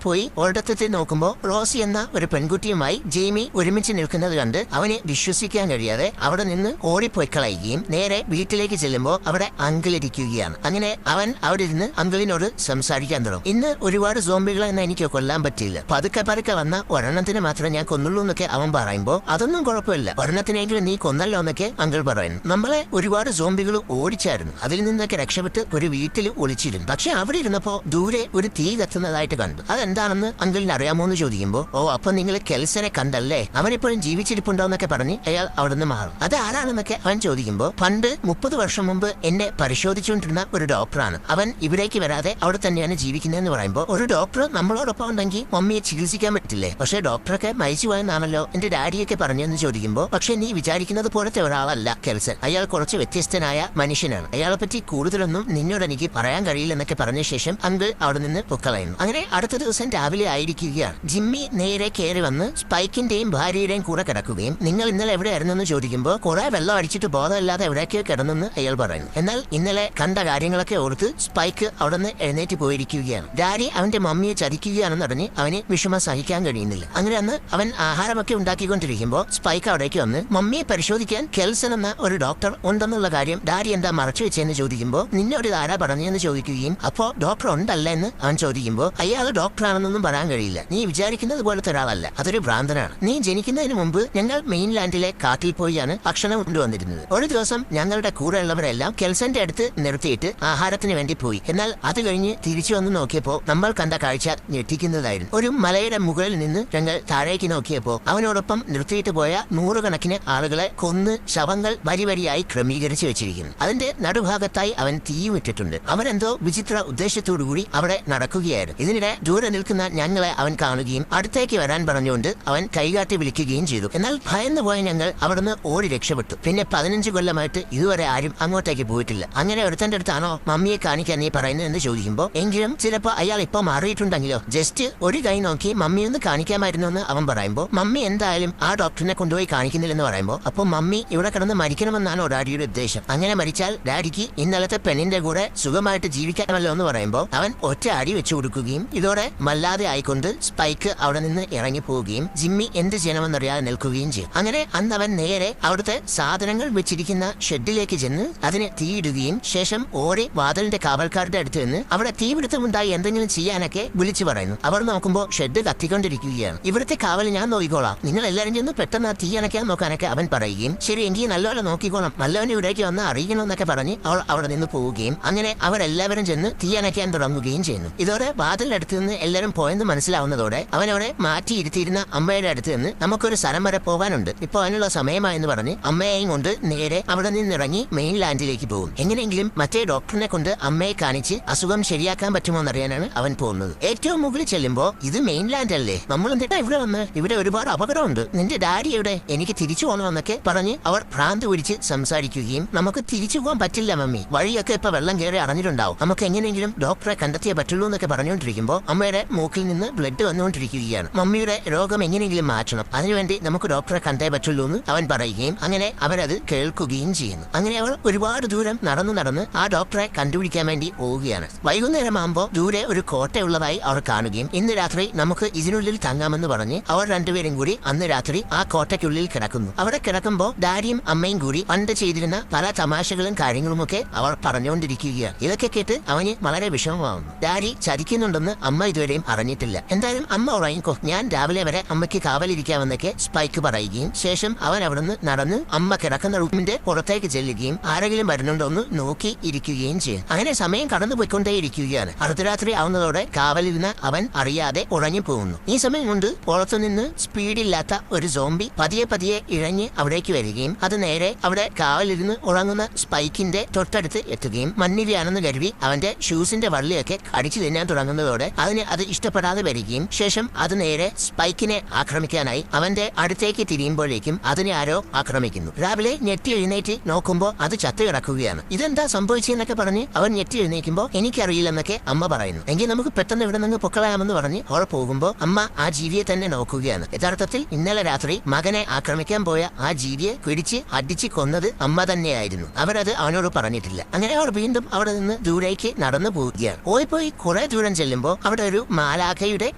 പോയി ഒരിടത്തെത്തി നോക്കുമ്പോൾ റോസി എന്ന ഒരു പെൺകുട്ടിയുമായി ജെയ്മി ഒരുമിച്ച് നിൽക്കുന്നത് കണ്ട് അവന് വിശ്വസിക്കാൻ കഴിയാതെ അവിടെ നിന്ന് ഓടിപ്പോയി കളയുകയും നേരെ വീട്ടിലേക്ക് ചെല്ലുമ്പോൾ അവിടെ അങ്കിൾ ഇരിക്കുകയാണ്. അങ്ങനെ അവൻ അവിടെ ഇരുന്ന് അങ്കിളിനോട് സംസാരിക്കാൻ തുടങ്ങും. ഇന്ന് ഒരുപാട് സോംബികളെ എനിക്ക് കൊല്ലാൻ പറ്റില്ല, പതുക്കെ വന്ന ഒരെണ്ണത്തിന് മാത്രമേ ഞാൻ കൊന്നുള്ളൂ എന്നൊക്കെ അവൻ പറയുമ്പോൾ അതൊന്നും കുഴപ്പമില്ല, ഒരെണ്ണത്തിനെങ്കിലും നീ കൊന്നല്ലോ എന്നൊക്കെ അങ്കിൾ പറയുന്നു. നമ്മളെ ഒരുപാട് സോംബികൾ ഓടിച്ചായിരുന്നു, അതിൽ നിന്നൊക്കെ രക്ഷപ്പെട്ട് ഒരു വീട്ടിൽ ഒളിച്ചിരുന്നു. പക്ഷെ അവിടെ ഇരുന്നപ്പോ ദൂരെ ഒരു തീ കത്തുന്നതായിട്ട് കണ്ടു. അതെന്താണെന്ന് അങ്കിളിന് അറിയാമോ എന്ന് ചോദിക്കുമ്പോൾ അപ്പൊ നിങ്ങൾ കെൽസനെ കണ്ടല്ലേ, അവനിപ്പോഴും ജീവിച്ചിരിപ്പുണ്ടോ എന്നൊക്കെ പറഞ്ഞ് അയാൾ അവിടെ നിന്ന് മാറും. അത് ആരാണെന്നൊക്കെ അവൻ ചോദിക്കുമ്പോൾ പണ്ട് 30 വർഷം മുമ്പ് എന്നെ പരിശോധിച്ചുകൊണ്ടിരുന്ന ഒരു ഡോക്ടറാണ്, അവൻ ഇവിടേക്ക് വരാതെ അവിടെ തന്നെയാണ് ജീവിക്കുന്നതെന്ന് പറയുമ്പോൾ ഒരു ഡോക്ടർ നമ്മളോടൊപ്പം ഉണ്ടെങ്കിൽ മമ്മിയെ ചികിത്സിക്കാൻ പറ്റില്ലേ, പക്ഷേ ഡോക്ടറൊക്കെ മരിച്ചു പോയെന്നാണല്ലോ എന്റെ ഡാഡിയൊക്കെ പറഞ്ഞെന്ന് ചോദിക്കുമ്പോൾ പക്ഷെ നീ വിചാരിക്കുന്നത് പോലത്തെ ഒരാളല്ല കെൽസൻ, അയാൾ കുറച്ച് വ്യത്യസ്തനായ മനുഷ്യനാണ്, അയാളെ പറ്റി കൂടുതലൊന്നും നിന്നോട് എനിക്ക് പറയാൻ കഴിയില്ലെന്നൊക്കെ പറഞ്ഞ ശേഷം അങ്കിൾ അവിടെ നിന്ന് പൊക്കളയുന്നു. അങ്ങനെ അടുത്ത ദിവസം രാവിലെ ആയിരിക്കുകയാണ്. ജിമ്മി നേരെ കയറി വന്ന് സ്പൈക്കിന്റെയും ഭാര്യയുടെയും കൂടെ കിടക്കുകയും നിങ്ങൾ ഇന്നലെ എവിടെയായിരുന്നു എന്ന് ചോദിക്കുമ്പോൾ കുറെ വെള്ളം അടിച്ചിട്ട് ബോധമില്ലാതെ എവിടേക്കോ കിടന്നെന്ന് അയാൾ പറയുന്നു. എന്നാൽ ഇന്നലെ കണ്ട കാര്യങ്ങളൊക്കെ ഓർത്ത് സ്പൈക്ക് അവിടെ നിന്ന് എഴുന്നേറ്റ് പോയിരിക്കുകയാണ്. ഡാഡി അവന്റെ മമ്മിയെ ചതിക്കുകയാണെന്ന് പറഞ്ഞ് അവന് വിഷമം സഹിക്കാൻ കഴിയുന്നില്ല. അങ്ങനെ അന്ന് അവൻ ആഹാരമൊക്കെ ഉണ്ടാക്കിക്കൊണ്ടിരിക്കുമ്പോൾ സ്പൈക്ക് അവിടേക്ക് വന്ന് മമ്മിയെ പരിശോധിക്കാൻ കെൽസൺ എന്ന ഒരു ഡോക്ടർ ഉണ്ടെന്നുള്ള കാര്യം ഡാഡി എന്താ മറച്ചു വെച്ചെന്ന് ചോദിക്കുമ്പോൾ നിന്നോട് ആരാ പറഞ്ഞെന്ന് ചോദിക്കുകയും അപ്പോ ഡോക്ടർ ഉണ്ടല്ല എന്ന് അവൻ ചോദിക്കുമ്പോൾ അയാൾ ഡോക്ടറാണെന്നൊന്നും പറയാൻ കഴിയില്ല, നീ വിചാരിക്കുന്നത് പോലത്തെ ഒരാളല്ല, അതൊരു ഭ്രാന്തനാണ്, നീ ജനിക്കുന്നതിന് മുമ്പ് ഞങ്ങൾ മെയിൻലാൻഡിലെ കാട്ടിൽ പോയാണ് ഭക്ഷണം കൊണ്ടുവന്നിരുന്നത്, ഒരു ദിവസം ഞങ്ങളുടെ കൂടെ ഉള്ളവരെല്ലാം കെൽസന്റെ അടുത്ത് നിർത്തിയിട്ട് ആഹാരത്തിന് വേണ്ടി പോയി, എന്നാൽ അത് കഴിഞ്ഞ് തിരിച്ചു വന്ന് നോക്കിയപ്പോൾ നമ്മൾ കണ്ട കാഴ്ച ഞെട്ടിക്കുന്നതായിരുന്നു. ഒരു മലയുടെ മുകളിൽ നിന്ന് ഞങ്ങൾ താഴേക്ക് നോക്കിയപ്പോൾ അവനോടൊപ്പം നിർത്തിയിട്ട് പോയ 100 കണക്കിന് ആളുകളെ കൊന്ന് ശവങ്ങൾ വരിയായി ക്രമീകരിച്ചു വെച്ചിരിക്കുന്നു. അതിന്റെ നടുഭാഗത്തായി അവൻ തീയും ഇട്ടിട്ടുണ്ട്. അവനെന്തോ വിചിത്ര ഉദ്ദേശത്തോടുകൂടി അവിടെ നടക്കുകയായിരുന്നു. ഇതിനിടെ ദൂരെ നിൽക്കുന്ന ഞങ്ങളെ അവൻ കാണുകയും അടുത്തേക്ക് വരാൻ പറഞ്ഞുകൊണ്ട് അവൻ കൈകാട്ടി വിളിക്കുകയും ചെയ്തു. എന്നാൽ ഭയന്നു പോയ ഞങ്ങൾ അവിടുന്ന് ഓടി രക്ഷപ്പെട്ടു. പിന്നെ 15 കൊല്ലമായിട്ട് ഇതുവരെ ആരും അങ്ങോട്ടേക്ക് പോയിട്ടില്ല. അങ്ങനെ ഒരുത്തന്റെ അടുത്താണോ മമ്മിയെ കാണിക്കാൻ നീ പറയുന്നത് എന്ന് ചോദിക്കുമ്പോൾ എങ്കിലും ചിലപ്പോ അയാൾ ഇപ്പൊ മാറിയിട്ടുണ്ടെങ്കിലോ, ജസ്റ്റ് ഒരു കൈ നോക്കി മമ്മിയൊന്ന് കാണിക്കാമായിരുന്നു എന്ന് അവൻ പറയുമ്പോൾ മമ്മി എന്തായാലും ആ ഡോക്ടറിനെ കൊണ്ടുപോയി കാണിക്കുന്നില്ലെന്ന് പറയുമ്പോൾ അപ്പൊ മമ്മി ഇവിടെ കിടന്ന് മരിക്കണമെന്നാണ് ഡാഡിയുടെ ഉദ്ദേശം, അങ്ങനെ മരിച്ചാൽ ഡാഡിക്ക് ഇന്നലത്തെ പെണ്ണിന്റെ കൂടെ സുഖമായിട്ട് ജീവിക്കാമല്ലോ എന്ന് പറയുമ്പോൾ അവൻ ഒറ്റ അടി വെച്ചു കൊടുക്കുകയും ഇതോടെ മല്ലാതെ ആയിക്കൊണ്ട് സ്പൈക്ക് അവിടെ നിന്ന് ഇറങ്ങി പോവുകയും ജിമ്മി എന്ത് ചെയ്യണമെന്നറിയാതെ നിൽക്കുകയും ചെയ്യും. അങ്ങനെ അന്ന് അവൻ നേരെ അവിടുത്തെ സാധനങ്ങൾ വെച്ചിരിക്കുന്ന ഷെഡിലേക്ക് ചെന്ന് അതിന് തീയിടുകയും ശേഷം ഓടി വാതിലിന്റെ കാവൽക്കാരുടെ അടുത്ത് നിന്ന് അവിടെ തീപിടുത്തമുണ്ടായി എന്തെങ്കിലും ചെയ്യാനൊക്കെ വിളിച്ചു പറയുന്നു. അവർ നോക്കുമ്പോൾ ഷെഡ് കത്തിക്കൊണ്ടിരിക്കുകയാണ്. ഇവിടുത്തെ കാവൽ ഞാൻ നോക്കിക്കോളാം, നിങ്ങൾ എല്ലാവരും ചെന്ന് പെട്ടെന്ന് ആ തീ അണയ്ക്കാൻ നോക്കാനൊക്കെ അവൻ പറയുകയും ശരി എങ്കിൽ നല്ലപോലെ നോക്കിക്കോളാം, നല്ലവൻ ഇവിടേക്ക് വന്ന് അറിയിക്കണമെന്നൊക്കെ പറഞ്ഞ് അവൾ അവിടെ നിന്ന് പോവുകയും അങ്ങനെ അവരെല്ലാവരും ചെന്ന് തീ അണയ്ക്കാൻ തുടങ്ങുകയും ചെയ്യുന്നു. ഇതോടെ വാതിലിന്റെ അടുത്ത് നിന്ന് എല്ലാവരും പോയെന്ന് മനസ്സിലാവുന്നതോടെ അവനവിടെ മാറ്റിയിരുത്തിയിരുന്ന അമ്മയുടെ അടുത്ത് നിന്ന് നമുക്കൊരു സ്ഥലം വരെ പോകാനുണ്ട്, ഇപ്പൊ അതിനുള്ള സമയമായെന്ന് പറഞ്ഞ് അമ്മയെയും കൊണ്ട് നേരെ അവിടെ നിന്നിറങ്ങി മെയിൻലാൻഡിലേക്ക് പോകും. എങ്ങനെയെങ്കിലും മറ്റേ ഡോക്ടറിനെ കൊണ്ട് അമ്മയെ കാണിച്ച് അസുഖം ശരിയാക്കാൻ പറ്റുമോ എന്നറിയാനാണ് അവൻ പോകുന്നത്. ഏറ്റവും മുകളിൽ ചെല്ലുമ്പോ ഇത് മെയിൻലാൻഡ് അല്ലേ, നമ്മൾ എന്തിട്ടാ ഇവിടെ വന്ന്, ഇവിടെ ഒരുപാട് അപകടമുണ്ട്, നിന്റെ ഡാഡി എവിടെ, എനിക്ക് തിരിച്ചു പോകണമെന്നൊക്കെ പറഞ്ഞ് അവർ ഭ്രാന്ത് പിടിച്ച് സംസാരിക്കുകയും നമുക്ക് തിരിച്ചു പോകാൻ പറ്റില്ല മമ്മി, വഴിയൊക്കെ ഇപ്പൊ വെള്ളം കയറി അറിഞ്ഞിട്ടുണ്ടാവും, നമുക്ക് എങ്ങനെയെങ്കിലും ഡോക്ടറെ കണ്ടെത്തിയേ പറ്റുള്ളൂ എന്നൊക്കെ പറഞ്ഞുകൊണ്ടിരിക്കുമ്പോൾ അമ്മയുടെ മൂക്കിൽ നിന്ന് ബ്ലഡ് വന്നുകൊണ്ടിരിക്കുകയാണ്. മമ്മിയുടെ രോഗം എങ്ങനെയെങ്കിലും മാറ്റണം, അതിനുവേണ്ടി നമുക്ക് ഡോക്ടറെ കണ്ടേ പറ്റുള്ളൂ എന്ന് അവൻ പറയുകയും അങ്ങനെ അവരത് കേൾക്കുകയും ചെയ്യുന്നു. അങ്ങനെ അവൾ ഒരുപാട് ദൂരം നടന്ന് ആ ഡോക്ടറെ കണ്ടുപിടിക്കാൻ വേണ്ടി പോവുകയാണ്. വൈകുന്നേരമാകുമ്പോൾ ദൂരെ ഒരു കോട്ടയുള്ളതായി അവർ കാണുകയും ഇന്ന് രാത്രി നമുക്ക് ഇതിനുള്ളിൽ തങ്ങാമെന്ന് പറഞ്ഞ് അവർ രണ്ടുപേരും കൂടി അന്ന് രാത്രി ആ കോട്ടയ്ക്കുള്ളിൽ കിടക്കുന്നു. അവിടെ കിടക്കുമ്പോൾ ഡാഡിയും അമ്മയും കൂടി പണ്ട് ചെയ്തിരുന്ന പല തമാശകളും കാര്യങ്ങളുമൊക്കെ അവർ പറഞ്ഞുകൊണ്ടിരിക്കുകയാണ്. ഇതൊക്കെ കേട്ട് അവന് വളരെ വിഷമമാവുന്നു. ഡാഡി ചതിക്കുന്നുണ്ടെന്ന് അമ്മ ഇതുവരെയും അറിഞ്ഞിട്ടില്ല. എന്തായാലും അമ്മ ഉറങ്ങിക്കോ, ഞാൻ രാവിലെ വരെ അമ്മയ്ക്ക് കാവലിരിക്കാമെന്നൊക്കെ സ്പൈക്ക് പറയുകയും ശേഷം അവൻ അവിടുന്ന് നടന്ന് അമ്മ കിടക്കുന്ന റൂമിന്റെ പുറത്തേക്ക് ചെല്ലുകയും ആരെങ്കിലും വരുന്നുണ്ടോ എന്ന് നോക്കി ഇരിക്കുകയും ചെയ്യും. അങ്ങനെ സമയം കടന്നു പോയിക്കൊണ്ടേയിരിക്കുകയാണ്. അർദ്ധരാത്രി ആവുന്നതോടെ കാവലിരുന്ന അവൻ അറിയാതെ ഉറങ്ങിപ്പോകുന്നു. ഈ സമയം കൊണ്ട് പുറത്തുനിന്ന് സ്പീഡില്ലാത്ത ഒരു സോംബി പതിയെ പതിയെ ഇഴഞ്ഞ് അവിടേക്ക് വരികയും അത് നേരെ അവിടെ കാവലിരുന്ന് ഉറങ്ങുന്ന സ്പൈക്കിന്റെ തൊട്ടടുത്ത് എത്തുകയും മണ്ണിരയാണെന്ന് കരുതി അവന്റെ ഷൂസിന്റെ വള്ളിയൊക്കെ കടിച്ചു തിന്നാൻ തുടങ്ങുന്നതോടെ അതിന് അത് ഇഷ്ടപ്പെടാതെ വരികയും ശേഷം അത് നേരെ സ്പൈക്കിനെ ആക്രമിക്കാനായി അവന്റെ അടുത്തേക്ക് തിരിയുമ്പോഴേക്കും അതിനെ ആരോ ആക്രമിക്കുന്നു. രാവിലെ ഞെട്ടി എഴുന്നേറ്റ് നോക്കുമ്പോൾ അത് ചത്തു കിടക്കുകയാണ്. ഇതെന്താ സംഭവിച്ചെന്നൊക്കെ പറഞ്ഞ് അവൻ ഞെട്ടി എഴുന്നേക്കുമ്പോൾ എനിക്കറിയില്ലെന്നൊക്കെ അമ്മ പറയുന്നു. എങ്കിൽ നമുക്ക് പെട്ടെന്ന് ഇവിടെ നിന്ന് പൊക്കളയാമെന്ന് പറഞ്ഞ് അവൾ പോകുമ്പോൾ അമ്മ ആ ജീവിയെ തന്നെ നോക്കുകയാണ്. യഥാർത്ഥത്തിൽ ഇന്നലെ രാത്രി മകനെ ആക്രമിക്കാൻ പോയ ആ ജീവിയെ പിടിച്ച് അടിച്ച് കൊന്നത് അമ്മ തന്നെയായിരുന്നു. അവരത് അവനോട് പറഞ്ഞിട്ടില്ല. അങ്ങനെ അവർ വീണ്ടും അവിടെ നിന്ന് ദൂരേക്ക് നടന്നു പോവുകയാണ്. പോയി കുറെ ദൂരം ചെല്ലുമ്പോൾ അവിടെ ഒരു മാലാഖയുടെ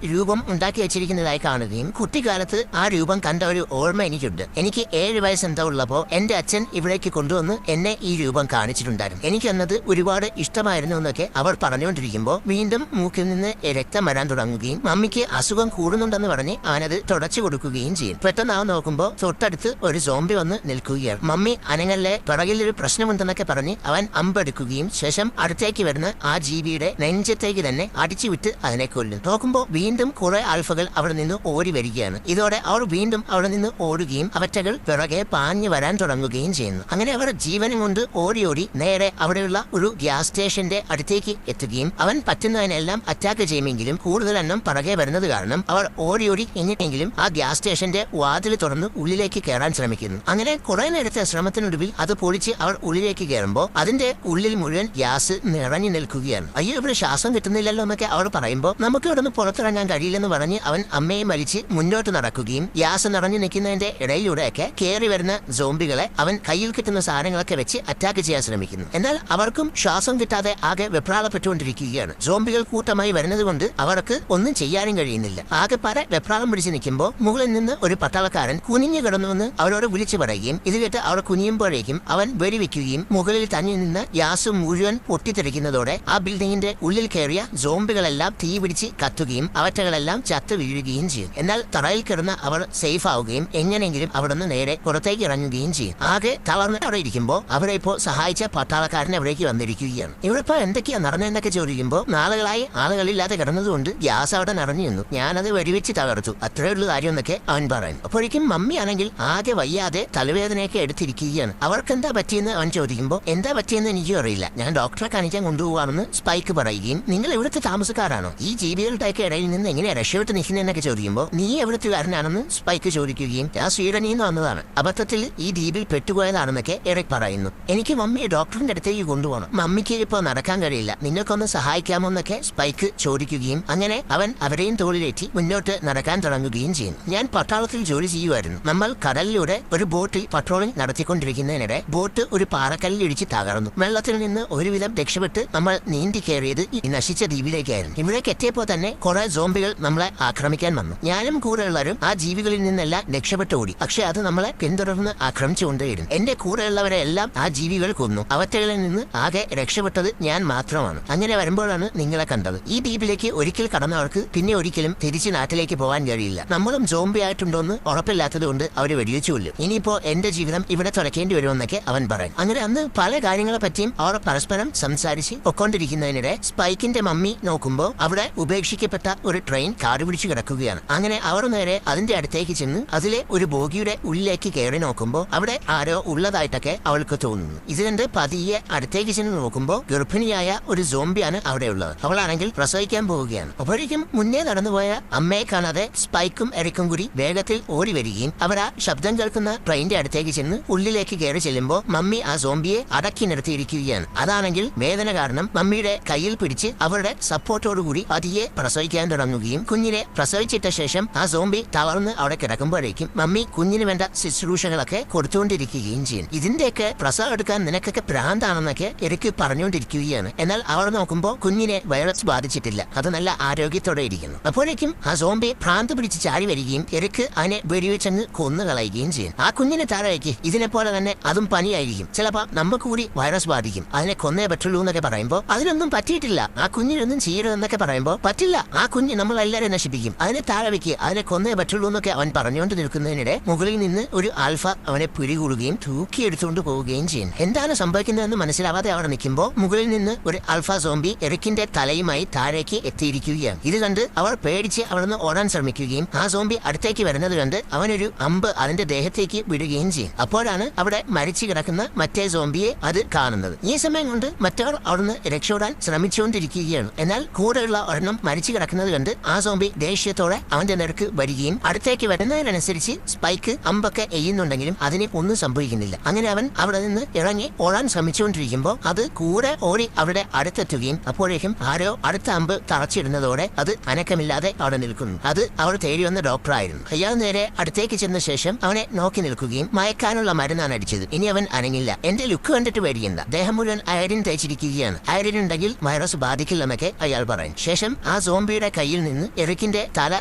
രൂപം ഉണ്ടാക്കി വെച്ചിരിക്കുന്നതായി കാണുകയും കുട്ടിക്കാലത്ത് ആ രൂപം കണ്ട ഒരു ഓർമ്മ എനിക്കുണ്ട്. എനിക്ക് 7 വയസ്സെന്തോ ഉള്ളപ്പോൾ എന്റെ അച്ഛൻ ഇവിടേക്ക് കൊണ്ടുവന്ന് എന്നെ ഈ രൂപം കാണിച്ചിട്ടുണ്ടായിരുന്നു. എനിക്കെന്നത് ഒരുപാട് ഇഷ്ടമായിരുന്നു എന്നൊക്കെ അവർ പറഞ്ഞുകൊണ്ടിരിക്കുമ്പോൾ വീണ്ടും മൂക്കിൽ നിന്ന് രക്തം വരാൻ തുടങ്ങുകയും മമ്മിക്ക് അസുഖം കൂടുന്നുണ്ടെന്ന് പറഞ്ഞ് അവനത് തുടച്ചു കൊടുക്കുകയും ചെയ്യും. പെട്ടെന്ന് അവൻ നോക്കുമ്പോൾ തൊട്ടടുത്ത് ഒരു സോംബി വന്ന് നിൽക്കുകയാണ്. മമ്മി അനങ്ങല്ലേ, പിറകിൽ ഒരു പ്രശ്നമുണ്ടെന്നൊക്കെ പറഞ്ഞ് അവൻ അമ്പെടുക്കുകയും ശേഷം അടുത്തേക്ക് വരുന്ന ആ ജീവിയുടെ നെഞ്ചത്തേക്ക് തന്നെ അടിച്ചു വിട്ട് അതിനെ കൊല്ലും. നോക്കുമ്പോൾ വീണ്ടും കുറെ ആൽഫകൾ അവിടെ നിന്ന് ഓടി വരികയാണ്. ഇതോടെ അവർ വീണ്ടും അവിടെ നിന്ന് ഓടുകയും അവറ്റകൾ പിറകെ പാഞ്ഞു വരാൻ തുടങ്ങുകയും ചെയ്യുന്നു. അങ്ങനെ അവർ ജീവനും കൊണ്ട് ഓടി നേരെ അവിടെയുള്ള ഒരു ഗ്യാസ് സ്റ്റേഷന്റെ അടുത്തേക്ക് എത്തുകയും അവൻ പറ്റുന്നതിനെല്ലാം അറ്റാക്ക് ചെയ്യുമെങ്കിലും കൂടുതൽ എണ്ണം പിറകെ വരുന്നത് കാരണം അവർ ഓടി എങ്ങനെയെങ്കിലും ആ ഗ്യാസ് സ്റ്റേഷന്റെ വാതിൽ തുറന്ന് ഉള്ളിലേക്ക് കയറാൻ ശ്രമിക്കുന്നു. അങ്ങനെ കുറെ നേരത്തെ ശ്രമത്തിനൊടുവിൽ അത് പൊളിച്ച് അവർ ഉള്ളിലേക്ക് കയറുമ്പോൾ അതിന്റെ ഉള്ളിൽ മുഴുവൻ ഗ്യാസ് നിറഞ്ഞു നിൽക്കുകയാണ്. അയ്യോ, ഇവിടെ ശ്വാസം കിട്ടുന്നില്ലല്ലോ എന്നൊക്കെ അവർ പറയുമ്പോൾ നമുക്ക് ഇവിടെ നിന്ന് പുറത്തിറങ്ങാൻ കഴിയില്ലെന്ന് പറഞ്ഞ് അവൻ അമ്മയെ വലിച്ച് മുന്നോട്ട് നടക്കുകയും ഗ്യാസ് നിറഞ്ഞു നിൽക്കുന്നതിന്റെ ഇടയിലൂടെയൊക്കെ കയറി വരുന്ന സോംബികളെ അവൻ കയ്യിൽ കിട്ടുന്ന സാധനങ്ങളൊക്കെ വെച്ച് അറ്റാക്ക് ചെയ്യാൻ ശ്രമിക്കുന്നു. എന്നാൽ അവർക്കും ശ്വാസം കിട്ടാതെ ആകെ വെപ്രാളപ്പെട്ടുകൊണ്ടിരിക്കുകയാണ്. സോംബികൾ കൂട്ടമായി വരുന്നത് കൊണ്ട് അവർക്ക് ഒന്നും ചെയ്യാനും കഴിയുന്നില്ല. ആകെ പല വെപ്രാളം പിടിച്ച് നിൽക്കുമ്പോൾ മുകളിൽ നിന്ന് ഒരു പട്ടാളക്കാരൻ കുനിഞ്ഞു കിടന്നുവെന്ന് അവരോട് വിളിച്ചു പറയുകയും ഇത് കേട്ട് അവർ കുനിയുമ്പോഴേക്കും അവൻ വെടിവെക്കുകയും മുകളിൽ തങ്ങി നിന്ന് ഗ്യാസ് മുഴുവൻ പൊട്ടിത്തെറിക്കുന്നതോടെ ആ ബിൽഡിങ്ങിന്റെ ഉള്ളിൽ കയറിയ സോംബികളെല്ലാം തീ പിടിച്ച് കത്തുകയും അവറ്റകളെല്ലാം ചത്തു വീഴുകയും ചെയ്യും. എന്നാൽ തറയിൽ കിടന്ന് അവർ സേഫ് ആവുകയും എങ്ങനെയെങ്കിലും അവിടെ നിന്ന് നേരെ പുറത്തേക്ക് ഇറങ്ങുകയും ചെയ്യും. ആകെ തളർന്ന് അവിടെ ഇരിക്കുമ്പോൾ അവരെ ഇപ്പോൾ സഹായിച്ച പട്ടാളക്കാരൻ അവിടേക്ക് വന്നിരിക്കുകയാണ്. ഇവിടെ ഇപ്പോൾ എന്തൊക്കെയാ നടന്നതെന്നൊക്കെ ചോദിക്കുമ്പോൾ നാളുകളായി ആളുകളില്ലാതെ കിടന്നതുകൊണ്ട് ഗ്യാസ് അവിടെ നിറഞ്ഞു നിന്നു. ഞാനത് വെടിവെച്ച് തകർത്തു, അത്രയുള്ള കാര്യം എന്നൊക്കെ അവൻ പറയുന്നു. അപ്പോഴേക്കും മമ്മി ആണെങ്കിൽ ആകെ വയ്യാതെ തലവേദനയൊക്കെ എടുത്തിരിക്കുകയാണ്. അവർക്ക് എന്താ പറ്റിയെന്ന് അവൻ ചോദിക്കുമ്പോൾ എന്താ പറ്റിയെന്ന് എനിക്കും അറിയില്ല, ഞാൻ ഡോക്ടറെ കാണിക്കാൻ കൊണ്ടുപോകാമെന്ന് സ്പൈക്ക് പറയുകയും നിങ്ങൾ ഇവിടുത്തെ താമസക്കാരാണോ, ഈ ജീവികളുടെയൊക്കെ ഇടയിൽ നിന്ന് എങ്ങനെയാ രക്ഷപ്പെട്ട് നിൽക്കുന്നതെന്നൊക്കെ ചോദിക്കുമ്പോൾ നീ എവിടുത്തുകാരനാണെന്ന് സ്പൈക്ക് ചോദിക്കുകയും ഞാൻ സ്വീഡനിൽ നിന്ന് വന്നതാണ്, അബദ്ധത്തിൽ ഈ ദ്വീപിൽ പെട്ടുപോയതാണെന്നൊക്കെ എറിക് പറയുന്നു. എനിക്ക് മമ്മിയെ ഡോക്ടറിന്റെ അടുത്തേക്ക് കൊണ്ടുപോകണം, മമ്മിക്ക് ഇപ്പോൾ നടക്കാൻ കഴിയില്ല, നിങ്ങൾക്കൊന്ന് സഹായിക്കാമോ എന്നൊക്കെ സ്പൈക്ക് ചോദിക്കുകയും അങ്ങനെ അവൻ അവരെയും തോളിലേറ്റി മുന്നോട്ട് നടക്കാൻ തുടങ്ങുകയും ചെയ്യുന്നു. ഞാൻ പട്ടാളത്തിൽ ജോലി ചെയ്യുമായിരുന്നു. നമ്മൾ കടലിലൂടെ ഒരു ബോട്ടിൽ പട്രോളിംഗ് നടത്തിക്കൊണ്ടിരിക്കുന്നതിനിടെ ബോട്ട് ഒരു പാറക്കല്ലിൽ ഇടിച്ച് തകർന്നു. വെള്ളത്തിൽ നിന്ന് ഒരുവിധം രക്ഷപ്പെട്ട് നമ്മൾ നീന്തി കയറിയത് ഈ നശിച്ച ദ്വീപിലേക്കായിരുന്നു. ഇവിടേക്ക് എത്തിയപ്പോൾ തന്നെ കുറെ സോംബികൾ നമ്മളെ ആക്രമിക്കാൻ വന്നു. ഞാനും കൂടെയുള്ളവരും ആ ജീവികളിൽ നിന്നെല്ലാം രക്ഷപ്പെട്ടു ഓടി. പക്ഷെ അത് നമ്മളെ പിന്തുടർന്ന് ആക്രമിച്ചുകൊണ്ടേയിരുന്നു. എന്റെ കൂടെയുള്ളവരെ എല്ലാം ആ ജീവികൾ കൊന്നു. അവറ്റകളിൽ നിന്ന് ആകെ രക്ഷപ്പെട്ടത് ഞാൻ മാത്രമാണ്. അങ്ങനെ വരുമ്പോഴാണ് നിങ്ങളെ കണ്ടത്. ഈ ദ്വീപിലേക്ക് ഒരിക്കൽ കടന്നവർക്ക് പിന്നെ ഒരിക്കലും തിരിച്ച് നാട്ടിലേക്ക് പോകാൻ കഴിയില്ല. നമ്മളും സോംബി ആയിട്ടുണ്ടോന്ന് ഉറപ്പില്ലാത്തത് കൊണ്ട് അവർ വെടിവെച്ചു കൊല്ലും. ഇനിയിപ്പോ എന്റെ ജീവിതം ഇവിടെ തുറക്കേണ്ടി വരുമെന്നൊക്കെ അവൻ പറയും. അങ്ങനെ അന്ന് പല കാര്യങ്ങളെ പറ്റിയും അവർ പരസ്പരം സംസാരിച്ച് പൊക്കോണ്ടിരിക്കുന്നതിനിടെ സ്പൈക്കിന്റെ മമ്മി നോക്കുമ്പോൾ അവിടെ ഉപേക്ഷിക്കപ്പെട്ട ഒരു ട്രെയിൻ കാട് പിടിച്ചു കിടക്കുകയാണ്. അങ്ങനെ അവർ നേരെ അതിന്റെ അടുത്തേക്ക് ചെന്ന് അതിലെ ഒരു ബോഗിയുടെ ഉള്ളിലേക്ക് കയറി നോക്കുമ്പോൾ അവിടെ ആരോ ഉള്ളതായിട്ടൊക്കെ അവൾക്ക് തോന്നുന്നു. ഇത് കണ്ട് പതിയെ അടുത്തേക്ക് ചെന്ന് നോക്കുമ്പോൾ ഗർഭിണിയായ ഒരു സോംബിയാണ് അവിടെ ഉള്ളത്. അവളാണെങ്കിൽ പ്രസവിക്കാൻ പോവുകയാണ്. അപ്പോഴേക്കും മുന്നേ നടന്നുപോയ അമ്മയെ കാണാതെ സ്പൈക്കും എറിക്കും കൂടി വേഗത്തിൽ ഓടി വരികയും അവർ ആ ശബ്ദം കേൾക്കുന്ന ട്രെയിനിന്റെ അടുത്തേക്ക് ചെന്ന് ഉള്ളിലേക്ക് കയറി ചെല്ലുമ്പോൾ മമ്മി ആ സോംബിയെ അടക്കി നിർത്തിയിരിക്കുകയാണ്. അതാണെങ്കിൽ വേദന കാരണം മമ്മിയുടെ കയ്യിൽ പിടിച്ച് അവരുടെ സപ്പോർട്ടോടുകൂടി പതിയെ പ്രസവിക്കാൻ തുടങ്ങുകയും കുഞ്ഞിനെ പ്രസവിച്ചിട്ട ശേഷം ആ സോംബി തളർന്ന് അവിടെ കിടക്കുമ്പോഴേക്കും മമ്മി കുഞ്ഞിന് വേണ്ട ശുശ്രൂഷകളൊക്കെ കൊടുത്തുകൊണ്ടിരിക്കുകയും ചെയ്യും. ഇതിന്റെയൊക്കെ പ്രസവം എടുക്കാൻ നിനക്കൊക്കെ ഭ്രാന്താണെന്നൊക്കെ എറിക്ക് പറഞ്ഞുകൊണ്ടിരിക്കുകയാണ്. എന്നാൽ അവർ നോക്കുമ്പോൾ കുഞ്ഞിനെ വൈറസ് ബാധിച്ചിട്ടില്ല, അത് നല്ല ആരോഗ്യത്തോടെ ഇരിക്കുന്നു. അപ്പോഴേക്കും ആ സോംബി ഭ്രാന്ത് പിടിച്ച് ചാടി വരികയും എറിക്ക് അതിനെ വെടിവെച്ചങ്ങ് കൊന്നു കളയുകയും ചെയ്യും. ആ കുഞ്ഞിനെ താഴേക്ക് ഇതിനെ പോലെ തന്നെ അതും പനിയായിരിക്കും, ചിലപ്പോൾ നമുക്ക് കൂടി വൈറസ് ബാധിക്കും, അതിനെ കൊന്നേ പറ്റുള്ളൂ എന്നൊക്കെ പറയുമ്പോൾ അതിനൊന്നും പറ്റിയിട്ടില്ല, ആ കുഞ്ഞിനൊന്നും ചെയ്യരുതെന്നൊക്കെ പറയുമ്പോൾ പറ്റില്ല, ആ കുഞ്ഞ് നമ്മൾ എല്ലാവരും നശിപ്പിക്കും, അതിനെ താഴെ വെക്കുക, അതിനെ കൊന്നേ പറ്റുള്ളൂ എന്നൊക്കെ അവൻ പറഞ്ഞുകൊണ്ട് നിൽക്കുന്നതിനിടെ മുകളിൽ നിന്ന് ഒരു ആൽഫ അവനെ പിടികൂടുകയും തൂക്കിയെടുത്തുകൊണ്ട് പോവുകയും ചെയ്യും. എന്താണ് സംഭവിക്കുന്നതെന്ന് മനസ്സിലാവാതെ അവിടെ നിൽക്കുമ്പോൾ മുകളിൽ നിന്ന് ഒരു ആൽഫ സോംബി എറിക്കിന്റെ തലയുമായി താഴേക്ക് എത്തിയിരിക്കുകയാണ്. ഇത് കണ്ട് അവർ പേടിച്ച് അവിടുന്ന് ഓടാൻ ശ്രമിക്കുകയും ആ സോംബി അടുത്തേക്ക് വരുന്നത് കണ്ട് അവനൊരു അമ്പ് അതിന്റെ ദേഹത്തേക്ക് വിടുകയും ചെയ്യും. അപ്പോഴാണ് അവിടെ മരിച്ചു കിടക്കുന്ന മറ്റേ സോംബിയെ അത് കാണുന്നത്. ഈ സമയം കൊണ്ട് മറ്റവർ അവിടുന്ന് രക്ഷപ്പെടാൻ ശ്രമിച്ചുകൊണ്ടിരിക്കുകയാണ്. എന്നാൽ കൂടെയുള്ള ഒരെണ്ണം മരിച്ചു കിടക്കുന്നത് കണ്ട് ആ സോംബി ദേഷ്യത്തോടെ അവന്റെ നേർക്ക് വരികയും അടുത്തേക്ക് വരുന്നതിനനുസരിച്ച് സ്പൈക്ക് അമ്പൊക്കെ എയ്യുന്നുണ്ടെങ്കിലും അതിന് ഒന്നും സംഭവിക്കുന്നില്ല. അങ്ങനെ അവൻ അവിടെ നിന്ന് ഇറങ്ങി ഓടാൻ ശ്രമിച്ചുകൊണ്ടിരിക്കുമ്പോൾ അത് കൂടെ ഓടി അവിടെ അടുത്തെത്തുകയും അപ്പോഴേക്കും ആരോ അടുത്ത അമ്പ് തറച്ചിടുന്നതോടെ അത് അനക്കമില്ലാതെ അവിടെ നിൽക്കുന്നു. അത് അവർ തേടി വന്ന ഡോക്ടറായിരുന്നു. അയാൾ നേരെ അടുത്തേക്ക് ചെന്ന ശേഷം അവനെ നോക്കി നിൽക്കുകയും മയക്കാനുള്ള മരുന്നാണ് അടിച്ചത്. ഇനി അവൻ അനങ്ങില്ല. എന്റെ ലുക്ക് കണ്ടിട്ട് പേടിക്കണ്ട, ദേഹം മുഴുവൻ അയഡിൻ തേച്ചിരിക്കുകയാണ്, അയഡിൻ ഉണ്ടെങ്കിൽ വൈറസ് ബാധിക്കില്ലെന്നൊക്കെ അയാൾ പറയും. ശേഷം ആ സോംബിയുടെ കയ്യിൽ നിന്ന് എറിക്കിന്റെ തല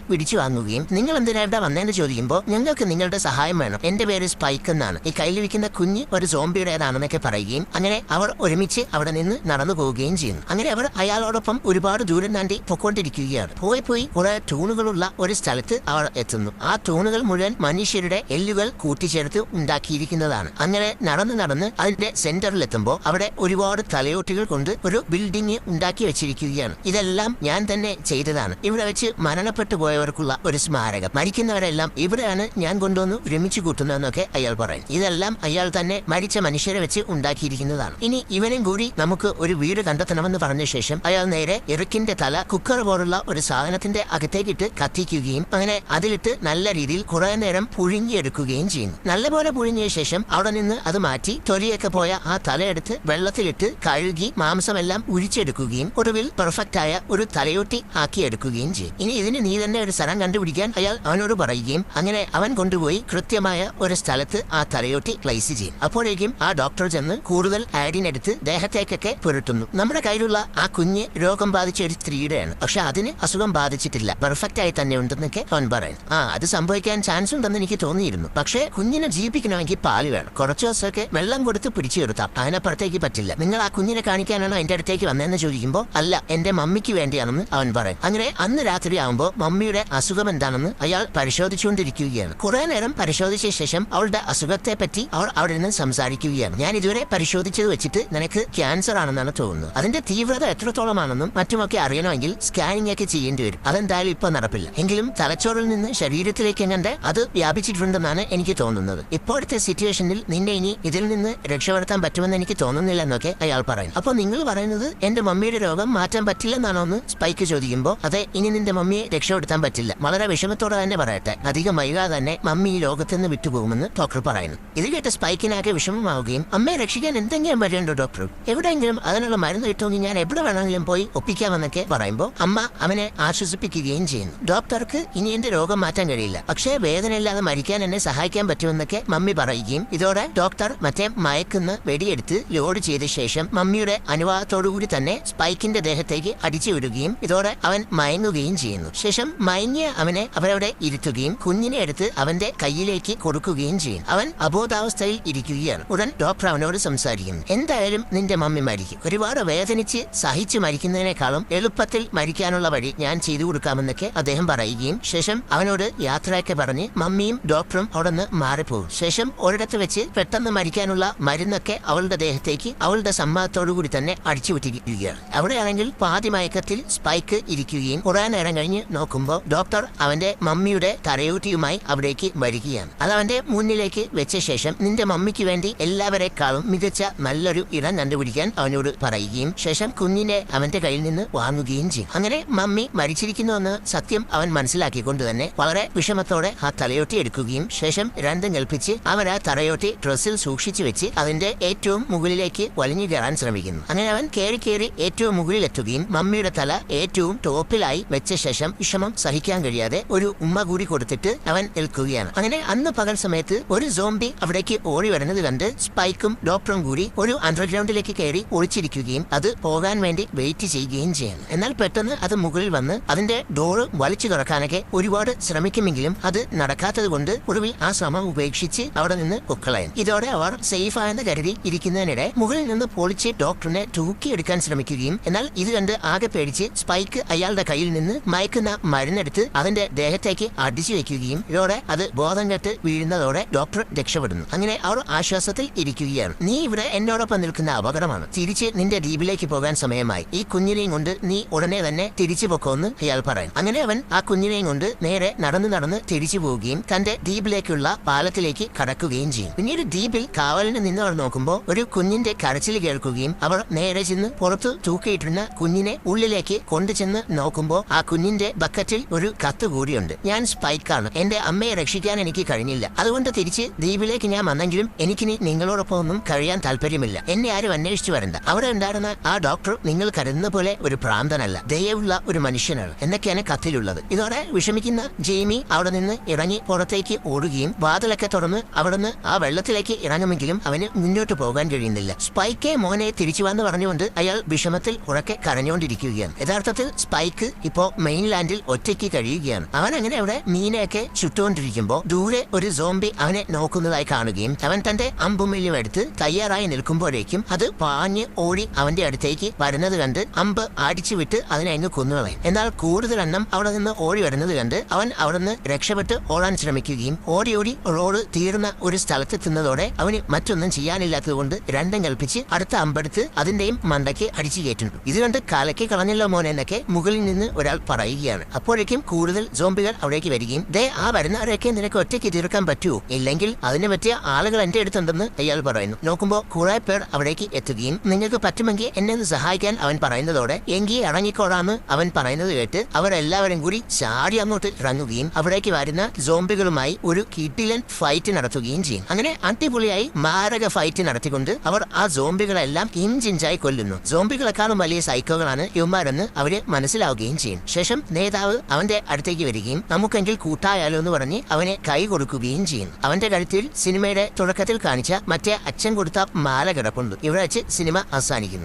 പിടിച്ചു വാങ്ങുകയും നിങ്ങൾ എന്തിനാ ഇവിടെ വന്നേന്ന് ചോദിക്കുമ്പോൾ ഞങ്ങൾക്ക് നിങ്ങളുടെ സഹായം വേണം, എന്റെ പേര് സ്പൈക്ക് എന്നാണ്, ഈ കയ്യിൽ വിൽക്കുന്ന കുഞ്ഞ് ഒരു സോംബിയുടേതാണെന്നൊക്കെ പറയുകയും അങ്ങനെ അവർ ഒരുമിച്ച് അവിടെ നിന്ന് നടന്നു പോവുകയും ചെയ്യുന്നു. അങ്ങനെ അവർ അയാളോടൊപ്പം ഒരുപാട് ദൂരം താണ്ടി പൊക്കോണ്ടിരിക്കുകയാണ്. പോയി കുറെ തൂണുകളുള്ള ഒരു സ്ഥലത്ത് അവർ എത്തുന്നു. ആ തൂണുകൾ മുഴുവൻ മനുഷ്യരുടെ എല്ലുകൾ കൂട്ടിച്ചേർത്ത് ഉണ്ടാക്കിയിരിക്കുന്നതാണ്. അങ്ങനെ നടന്ന് അതിന്റെ സെന്ററിൽ എത്തുമ്പോൾ അവിടെ ഒരുപാട് തലയോട്ടികൾ കൊണ്ട് ഒരു ബിൽഡിംഗ് ഉണ്ടാക്കി വെച്ചിരിക്കുകയാണ്. ഇതെല്ലാം ഞാൻ തന്നെ ചെയ്തതാണ്. ഇവിടെ വെച്ച് മരണപ്പെട്ടു പോയവർക്കുള്ള ഒരു സ്മാരകം. മരിക്കുന്നവരെല്ലാം ഇവിടെയാണ് ഞാൻ കൊണ്ടുവന്ന് ഒരുമിച്ച് കൂട്ടുന്നതെന്നൊക്കെ അയാൾ പറയും. ഇതെല്ലാം അയാൾ തന്നെ മരിച്ച മനുഷ്യരെ വെച്ച് ഉണ്ടാക്കിയിരിക്കുന്നതാണ്. ഇനി ഇവനും കൂടി നമുക്ക് ഒരു വീട് കണ്ടെത്തണമെന്ന് പറഞ്ഞ ശേഷം അയാൾ നേരെ എറിക്കിന്റെ തല കുക്കർ പോലുള്ള ഒരു സാധനത്തിന്റെ അകത്തേക്കിട്ട് കത്തിക്കുകയും അങ്ങനെ അതിലിട്ട് നല്ല രീതിയിൽ കുറെ നേരം പുഴുങ്ങിയെടുക്കുകയും ചെയ്യുന്നു. നല്ലപോലെ പുഴുങ്ങിയ ശേഷം അവിടെ നിന്ന് അത് മാറ്റി തൊലിയൊക്കെ പോയ ആ തലയെടുത്ത് വെള്ളത്തിലിട്ട് കഴുകി മാംസമെല്ലാം ഉഴിച്ചെടുക്കുകയും ഒടുവിൽ പെർഫെക്റ്റ് ആയ ഒരു തലയോട്ടി ആക്കിയെടുക്കുകയും ചെയ്യും. ഇനി ഇതിന് നീ തന്നെ ഒരു സ്ഥലം കണ്ടുപിടിക്കാൻ അയാൾ അവനോട് പറയുകയും അങ്ങനെ അവൻ കൊണ്ടുപോയി കൃത്യമായ ഒരു സ്ഥലത്ത് ആ തലയോട്ടി പ്ലേസ് ചെയ്യും. അപ്പോഴേക്കും ആ ഡോക്ടർ ചെന്ന് കൂടുതൽ അയഡിൻ എടുത്ത് ദേഹത്തേക്കൊക്കെ പുരട്ടുന്നു. നമ്മുടെ കയ്യിലുള്ള ആ കുഞ്ഞ് രോഗം ബാധിച്ച ഒരു സ്ത്രീയുടെയാണ്, പക്ഷെ അതിന് അസുഖം ബാധിച്ചിട്ടില്ല, പെർഫെക്റ്റ് ആയി തന്നെ ഉണ്ടെന്നൊക്കെ അവൻ പറയും. അത് സംഭവിക്കാൻ ചാൻസ് ഉണ്ടെന്ന് എനിക്ക് തോന്നിയിരുന്നു, പക്ഷേ കുഞ്ഞിനെ ജീവിപ്പിക്കണമെങ്കിൽ പാല് വേണം, കുറച്ചു ദിവസമൊക്കെ വെള്ളം കൊടുത്ത് പിടിച്ചു നിർത്താം, അതിനപ്പുറത്തേക്ക് പറ്റില്ല. നിങ്ങൾ ആ കുഞ്ഞിനെ കാണിക്കാനാണോ എന്റെ അടുത്തേക്ക് വന്നതെന്ന് ചോദിക്കുമ്പോൾ അല്ല, എന്റെ മമ്മിക്ക് വേണ്ടിയാണെന്ന് അവൻ പറയും. അങ്ങനെ അന്ന് രാത്രി ആവുമ്പോൾ മമ്മിയുടെ അസുഖം എന്താണെന്ന് അയാൾ പരിശോധിച്ചുകൊണ്ടിരിക്കുകയാണ്. കുറെ നേരം പരിശോധിച്ച ശേഷം അവളുടെ അസുഖത്തെ പറ്റി അവൾ അവിടെ നിന്ന് സംസാരിക്കുകയാണ്. ഞാൻ ഇതുവരെ പരിശോധിച്ചത് വെച്ചിട്ട് നിനക്ക് ക്യാൻസർ ആണെന്നാണ് തോന്നുന്നത്, അതിന്റെ തീവ്രത എത്രത്തോളമാണെന്നും മറ്റുമൊക്കെ അറിയണമെങ്കിൽ സ്കാനിംഗ് ഒക്കെ ചെയ്യേണ്ടി വരും, അതെന്തായാലും ഇപ്പൊ നടപ്പില്ല. എങ്കിലും തലച്ചോറിൽ നിന്ന് ശരീരത്തിലേക്ക് എങ്ങനെ അത് വ്യാപിച്ചിട്ടുണ്ടെന്നാണ് എനിക്ക് തോന്നുന്നത്. ഇപ്പോഴത്തെ സിറ്റുവേഷനിൽ നിന്നെ ഇനി ഇതിൽ നിന്ന് രക്ഷപ്പെടുത്താൻ പറ്റുമെന്ന് എനിക്ക് തോന്നുന്നില്ല എന്നൊക്കെ അയാൾ പറയും. അപ്പൊ നിങ്ങൾ പറയുന്നത് എന്റെ മമ്മിയുടെ രോഗം മാറ്റാൻ പറ്റില്ലെന്നാണോ എന്ന് സ്പൈക്ക് ചോദിക്കുമ്പോൾ അതെ, ഇനി നിന്റെ മമ്മിയെ രക്ഷപ്പെടുത്താൻ പറ്റില്ല, വളരെ വിഷമത്തോടെ തന്നെ പറയട്ടെ, അധികം വൈകാതെ തന്നെ മമ്മി ഈ ലോകത്ത് നിന്ന് വിട്ടുപോകുമെന്ന് ഡോക്ടർ പറയുന്നു. ഇത് കേട്ട് സ്പൈക്കിനാകെ വിഷമമാവുകയും അമ്മയെ രക്ഷിക്കാൻ എന്തെങ്കിലും വരേണ്ടോ ഡോക്ടർ, എവിടെയെങ്കിലും അതിനുള്ള മരുന്ന് കിട്ടുമെങ്കിൽ ഞാൻ എവിടെ വേണമെങ്കിലും പോയി ഒപ്പിക്കാമെന്നൊക്കെ പറയുമ്പോൾ അമ്മ അവനെ ആശ്വസിപ്പിക്കുകയും ചെയ്യുന്നു. ഡോക്ടർക്ക് ഇനി എന്റെ രോഗം മാറ്റാൻ കഴിയില്ല, പക്ഷേ വേദനയില്ലാതെ മരിക്കാൻ എന്നെ സഹായിക്കാൻ പറ്റുമെന്നൊക്കെ മമ്മി പറയുകയും ഇതോടെ ഡോക്ടർ മറ്റേ മയക്കുന്ന വെടിയെടുത്ത് ലോഡ് ചെയ്ത ശേഷം മമ്മിയുടെ അനുവാദത്തോടുകൂടി തന്നെ സ്പൈക്കിന്റെ ദേഹത്തേക്ക് അടിച്ചു വിടുകയും ഇതോടെ അവൻ മയങ്ങുകയും ചെയ്യുന്നു. ശേഷം മയങ്ങിയ അവനെ അവരവിടെ ഇരുത്തുകയും കുഞ്ഞിനെ എടുത്ത് അവന്റെ കയ്യിലേക്ക് കൊടുക്കുകയും ചെയ്യും. അവൻ അബോധാവസ്ഥയിൽ ഇരിക്കുകയാണ്. ഉടൻ ഡോക്ടർ അവനോട് സംസാരിക്കുന്നു. എന്തായാലും നിന്റെ മമ്മി മരിക്കും, ഒരുപാട് വേദനിച്ച് സഹിച്ചു മരിക്കുന്നതിനേക്കാളും എളുപ്പത്തിൽ മരിക്കാനുള്ള വഴി ഞാൻ ചെയ്തു കൊടുക്കാമെന്നൊക്കെ അദ്ദേഹം പറയുകയും ശേഷം അവനോട് യാത്രയൊക്കെ പറഞ്ഞ് മമ്മിയും ഡോക്ടറും അവിടെ നിന്ന് മാറിപ്പോകും. ശേഷം ഒരിടത്ത് വെച്ച് പെട്ടെന്ന് മരിക്കാനുള്ള മരുന്നൊക്കെ അവളുടെ ദേഹത്തേക്ക് അവളുടെ സമ്മതത്തോടുകൂടി തന്നെ അടിച്ചുവിട്ടിരിക്കുകയാണ്. അവിടെയാണെങ്കിൽ പാതി മയക്കത്തിൽ സ്പൈക്ക് ഇരിക്കുകയും കുറെ നേരം കഴിഞ്ഞ് നോക്കുമ്പോൾ ഡോക്ടർ അവന്റെ മമ്മിയുടെ തലയൂട്ടിയുമായി അവിടേക്ക് വരികയാണ്. അത് അവന്റെ മുന്നിലേക്ക് വെച്ച ശേഷം നിന്റെ മമ്മിക്ക് വേണ്ടി എല്ലാവരെക്കാളും മികച്ച നല്ലൊരു ഇടം കണ്ടുപിടിക്കാൻ അവനോട് പറയുകയും ശേഷം കുഞ്ഞിനെ അവന്റെ കയ്യിൽ നിന്ന് വാങ്ങുകയും ചെയ്യും. അങ്ങനെ മമ്മി മരിച്ചിരിക്കുന്നുവെന്ന് സത്യം അവൻ മനസ്സിലാക്കിക്കൊണ്ട് തന്നെ വളരെ വിഷമത്തോടെ ആ തലയോട്ടി എടുക്കുകയും ശേഷം രണ്ടും കൽപ്പിച്ച് അവൻ ആ തലയോട്ടി ഡ്രസ്സിൽ സൂക്ഷിച്ചു വെച്ച് അതിന്റെ ഏറ്റവും മുകളിലേക്ക് വലിഞ്ഞു കയറാൻ ശ്രമിക്കുന്നു. അങ്ങനെ അവൻ കയറി ഏറ്റവും മുകളിലെത്തുകയും മമ്മിയുടെ തല ഏറ്റവും ടോപ്പിലായി വെച്ച ശേഷം വിഷമം സഹിക്കാൻ കഴിയാതെ ഒരു ഉമ്മ കൂടി കൊടുത്തിട്ട് അവൻ നിൽക്കുകയാണ്. അങ്ങനെ അന്ന് പകൽ സമയത്ത് ഒരു സോംബി അവിടേക്ക് ഓടി വരുന്നത് കണ്ട് സ്പൈക്കും ഡോക്ടറും കൂടി ഒരു അണ്ടർഗ്രൗണ്ടിലേക്ക് കയറി ഒളിച്ചിരിക്കുകയും അത് പോകാൻ വേണ്ടി വെയിറ്റ് ചെയ്യുകയും ചെയ്യുന്നു. എന്നാൽ പെട്ടെന്ന് അത് മുകളിൽ വന്ന് അതിന്റെ ഡോറ് വലിച്ചു തുറക്കാനൊക്കെ ഒരുപാട് ശ്രമിക്കുമെങ്കിലും അത് നടക്കാത്തത് കൊണ്ട് ഒടുവിൽ ആ ശ്രമം ഉപേക്ഷിച്ച് അവിടെ നിന്ന് പൊക്കളയും. ഇതോടെ അവർ സേഫ് ആയെന്ന് കരുതി ഇരിക്കുന്നതിനിടെ മുകളിൽ നിന്ന് പൊളിച്ച് ഡോക്ടറിനെ തൂക്കിയെടുക്കാൻ ശ്രമിക്കുകയും എന്നാൽ ഇത് കണ്ട് ആകെ പേടിച്ച് സ്പൈക്ക് അയാളുടെ കയ്യിൽ നിന്ന് മയക്കുന്ന മരുന്നെടുത്ത് അതിന്റെ ദേഹത്തേക്ക് അടിച്ചു വെക്കുകയും ഇതോടെ അത് ബോധം കെട്ട് വീഴുന്നതോടെ ഡോക്ടർ രക്ഷപ്പെടുന്നു. അങ്ങനെ അവർ ആശ്വാസത്തിൽ ഇരിക്കുകയാണ്. നീ ഇവിടെ എന്നോടൊപ്പം നിൽക്കുന്ന അപകടമാണ്, തിരിച്ച് നിന്റെ ദ്വീപിലേക്ക് പോകാൻ സമയമായി, ഈ കുഞ്ഞിനെയും കൊണ്ട് നീ ഉടനെ തന്നെ തിരിച്ചു പൊക്കോന്ന് അയാൾ പറയും. അങ്ങനെ അവൻ ആ കുഞ്ഞിനെയും കൊണ്ട് നേരെ നടന്ന് തിരിച്ചു പോവുകയും തന്റെ ദ്വീപിലേക്കുള്ള പാലത്തിലേക്ക് കടക്കുകയും ചെയ്യും. പിന്നീട് ദ്വീപിൽ കാവലിന് നിന്നവർ നോക്കുമ്പോൾ ഒരു കുഞ്ഞിന്റെ കരച്ചിൽ കേൾക്കുകയും അവർ നേരെ ചെന്ന് പുറത്തു തൂക്കിയിട്ടിരുന്ന കുഞ്ഞിനെ ഉള്ളിലേക്ക് കൊണ്ടുചെന്ന് നോക്കുമ്പോൾ ആ കുഞ്ഞിന്റെ ബക്കറ്റിൽ ഒരു കത്ത് കൂടിയുണ്ട്. ഞാൻ സ്പൈക്കാണ്, എന്റെ അമ്മയെ രക്ഷിക്കാൻ എനിക്ക് കഴിഞ്ഞില്ല, അതുകൊണ്ട് തിരിച്ച് ദ്വീപിലേക്ക് ഞാൻ വന്നെങ്കിലും എനിക്കിനി നിങ്ങളോടൊപ്പം ഒന്നും കഴിയാൻ താല്പര്യമില്ല, എന്നെ ആരും അന്വേഷിച്ചു വരണ്ട. അവിടെ ഉണ്ടായിരുന്ന ആ ഡോക്ടർ നിങ്ങൾ കരുതുന്ന പോലെ ഒരു ഭ്രാന്തനല്ല, ദയവുള്ള ഒരു മനുഷ്യനാണ് എന്നൊക്കെയാണ് കത്തിലുള്ളത്. ഇതോടെ വിഷമിക്കുന്ന ജെയ്മി അവിടെ നിന്ന് ഇറങ്ങി പുറത്തേക്ക് ഓടുകയും വാതിലൊക്കെ തുറന്ന് അവിടുന്ന് ആ വെള്ളത്തിലേക്ക് ഇറങ്ങുമെങ്കിലും അവന് മുന്നോട്ട് പോകാൻ കഴിയുന്നില്ല. സ്പൈക്കെ മോനെ തിരിച്ചു വന്ന് പറഞ്ഞുകൊണ്ട് അയാൾ വിഷമത്തിൽ ഉറക്കെ കരഞ്ഞുകൊണ്ടിരിക്കുകയാണ്. യഥാർത്ഥത്തിൽ സ്പൈക്ക് ഇപ്പോ മെയിൻലാൻഡിൽ ഒറ്റയ്ക്ക് കഴിയുകയാണ്. അവൻ അങ്ങനെ അവിടെ മീനെയൊക്കെ ചുട്ടുകൊണ്ടിരിക്കുമ്പോൾ ദൂരെ ഒരു സോംബി അവനെ നോക്കുന്നതായി കാണുകയും അവൻ തന്റെ അമ്പുമില്ലും എടുത്ത് തയ്യാറായി നിൽക്കുമ്പോഴേക്കും അത് പാഞ്ഞ് ഓടി അവന്റെ അടുത്തേക്ക് വരുന്നത് കണ്ട് അമ്പ് അടിച്ചു വിട്ട് അതിനെ അങ്ങ് കൊന്നുകളയും. എന്നാൽ കൂടുതൽ എണ്ണം അവിടെ നിന്ന് ഓടി വരുന്നത് കണ്ട് അവൻ അവിടെ നിന്ന് രക്ഷപ്പെട്ട് ഓടാൻ ശ്രമിക്കുകയും ഓടി റോഡ് തീർന്ന ഒരു സ്ഥലത്തെത്തുന്നതോടെ അവന് മറ്റൊന്നും ചെയ്യാനില്ലാത്തതുകൊണ്ട് രണ്ടും കൽപ്പിച്ച് അടുത്ത അമ്പെടുത്ത് അതിന്റെയും മണ്ടയ്ക്ക് അടിച്ചു കയറ്റുന്നു. ഇത് കണ്ട് കാലയ്ക്ക് കളഞ്ഞല്ലോ മോനെ എന്നൊക്കെ മുകളിൽ നിന്ന് ഒരാൾ പറയുകയാണ്. അപ്പോഴേക്കും കൂടുതൽ സോംബികൾ അവിടേക്ക് വരികയും ദേ ആ വരുന്നവരെയൊക്കെ നിനക്ക് ഒറ്റയ്ക്ക് തീർക്കാൻ പറ്റുമോ, ഇല്ലെങ്കിൽ അതിനെ പറ്റിയ ആളുകൾ എന്റെ അടുത്തുണ്ടെന്ന് അയാൾ പറയുന്നു. നോക്കുമ്പോൾ കുറെ പേർ അവിടേക്ക് എത്തുകയും നിങ്ങൾക്ക് പറ്റുമെങ്കിൽ എന്നെ ഒന്ന് സഹായിക്കാൻ അവൻ പറയുന്നതോടെ എങ്കിൽ ഇറങ്ങിക്കോടാന്ന് അവൻ പറയുന്നത് കേട്ട് അവരെല്ലാവരും കൂടി ചാടി അങ്ങോട്ട് ഇറങ്ങുകയും അവിടേക്ക് വരുന്ന സോംബികളുമായി ഒരു കിടിലൻ ഫൈറ്റ് നടത്തുകയും ചെയ്യും. അങ്ങനെ അടിപൊളിയായി മാരക ഫൈറ്റ് നടത്തിക്കൊണ്ട് അവർ ആ സോംബികളെല്ലാം ഇഞ്ചിഞ്ചായി കൊല്ലുന്നു. സോംബികളെക്കാളും വലിയ സൈക്കോകളാണ് ഇവന്മാരെന്ന് അവര് മനസ്സിലാവുകയും ചെയ്യും. ശേഷം നേതാവ് അവന്റെ അടുത്തേക്ക് വരികയും നമുക്കെങ്കിൽ കൂട്ടായാലോ എന്ന് പറഞ്ഞ് അവനെ കൈ കൊടുക്കുകയും ചെയ്യും. അവന്റെ കഴുത്തിൽ സിനിമയുടെ തുടക്കത്തിൽ കാണിച്ച മറ്റേ അച്ഛൻ കൊടുത്ത മാല കിടപ്പുണ്ട്. ഇവിടെ വെച്ച് സിനിമ അവസാനിക്കുന്നു.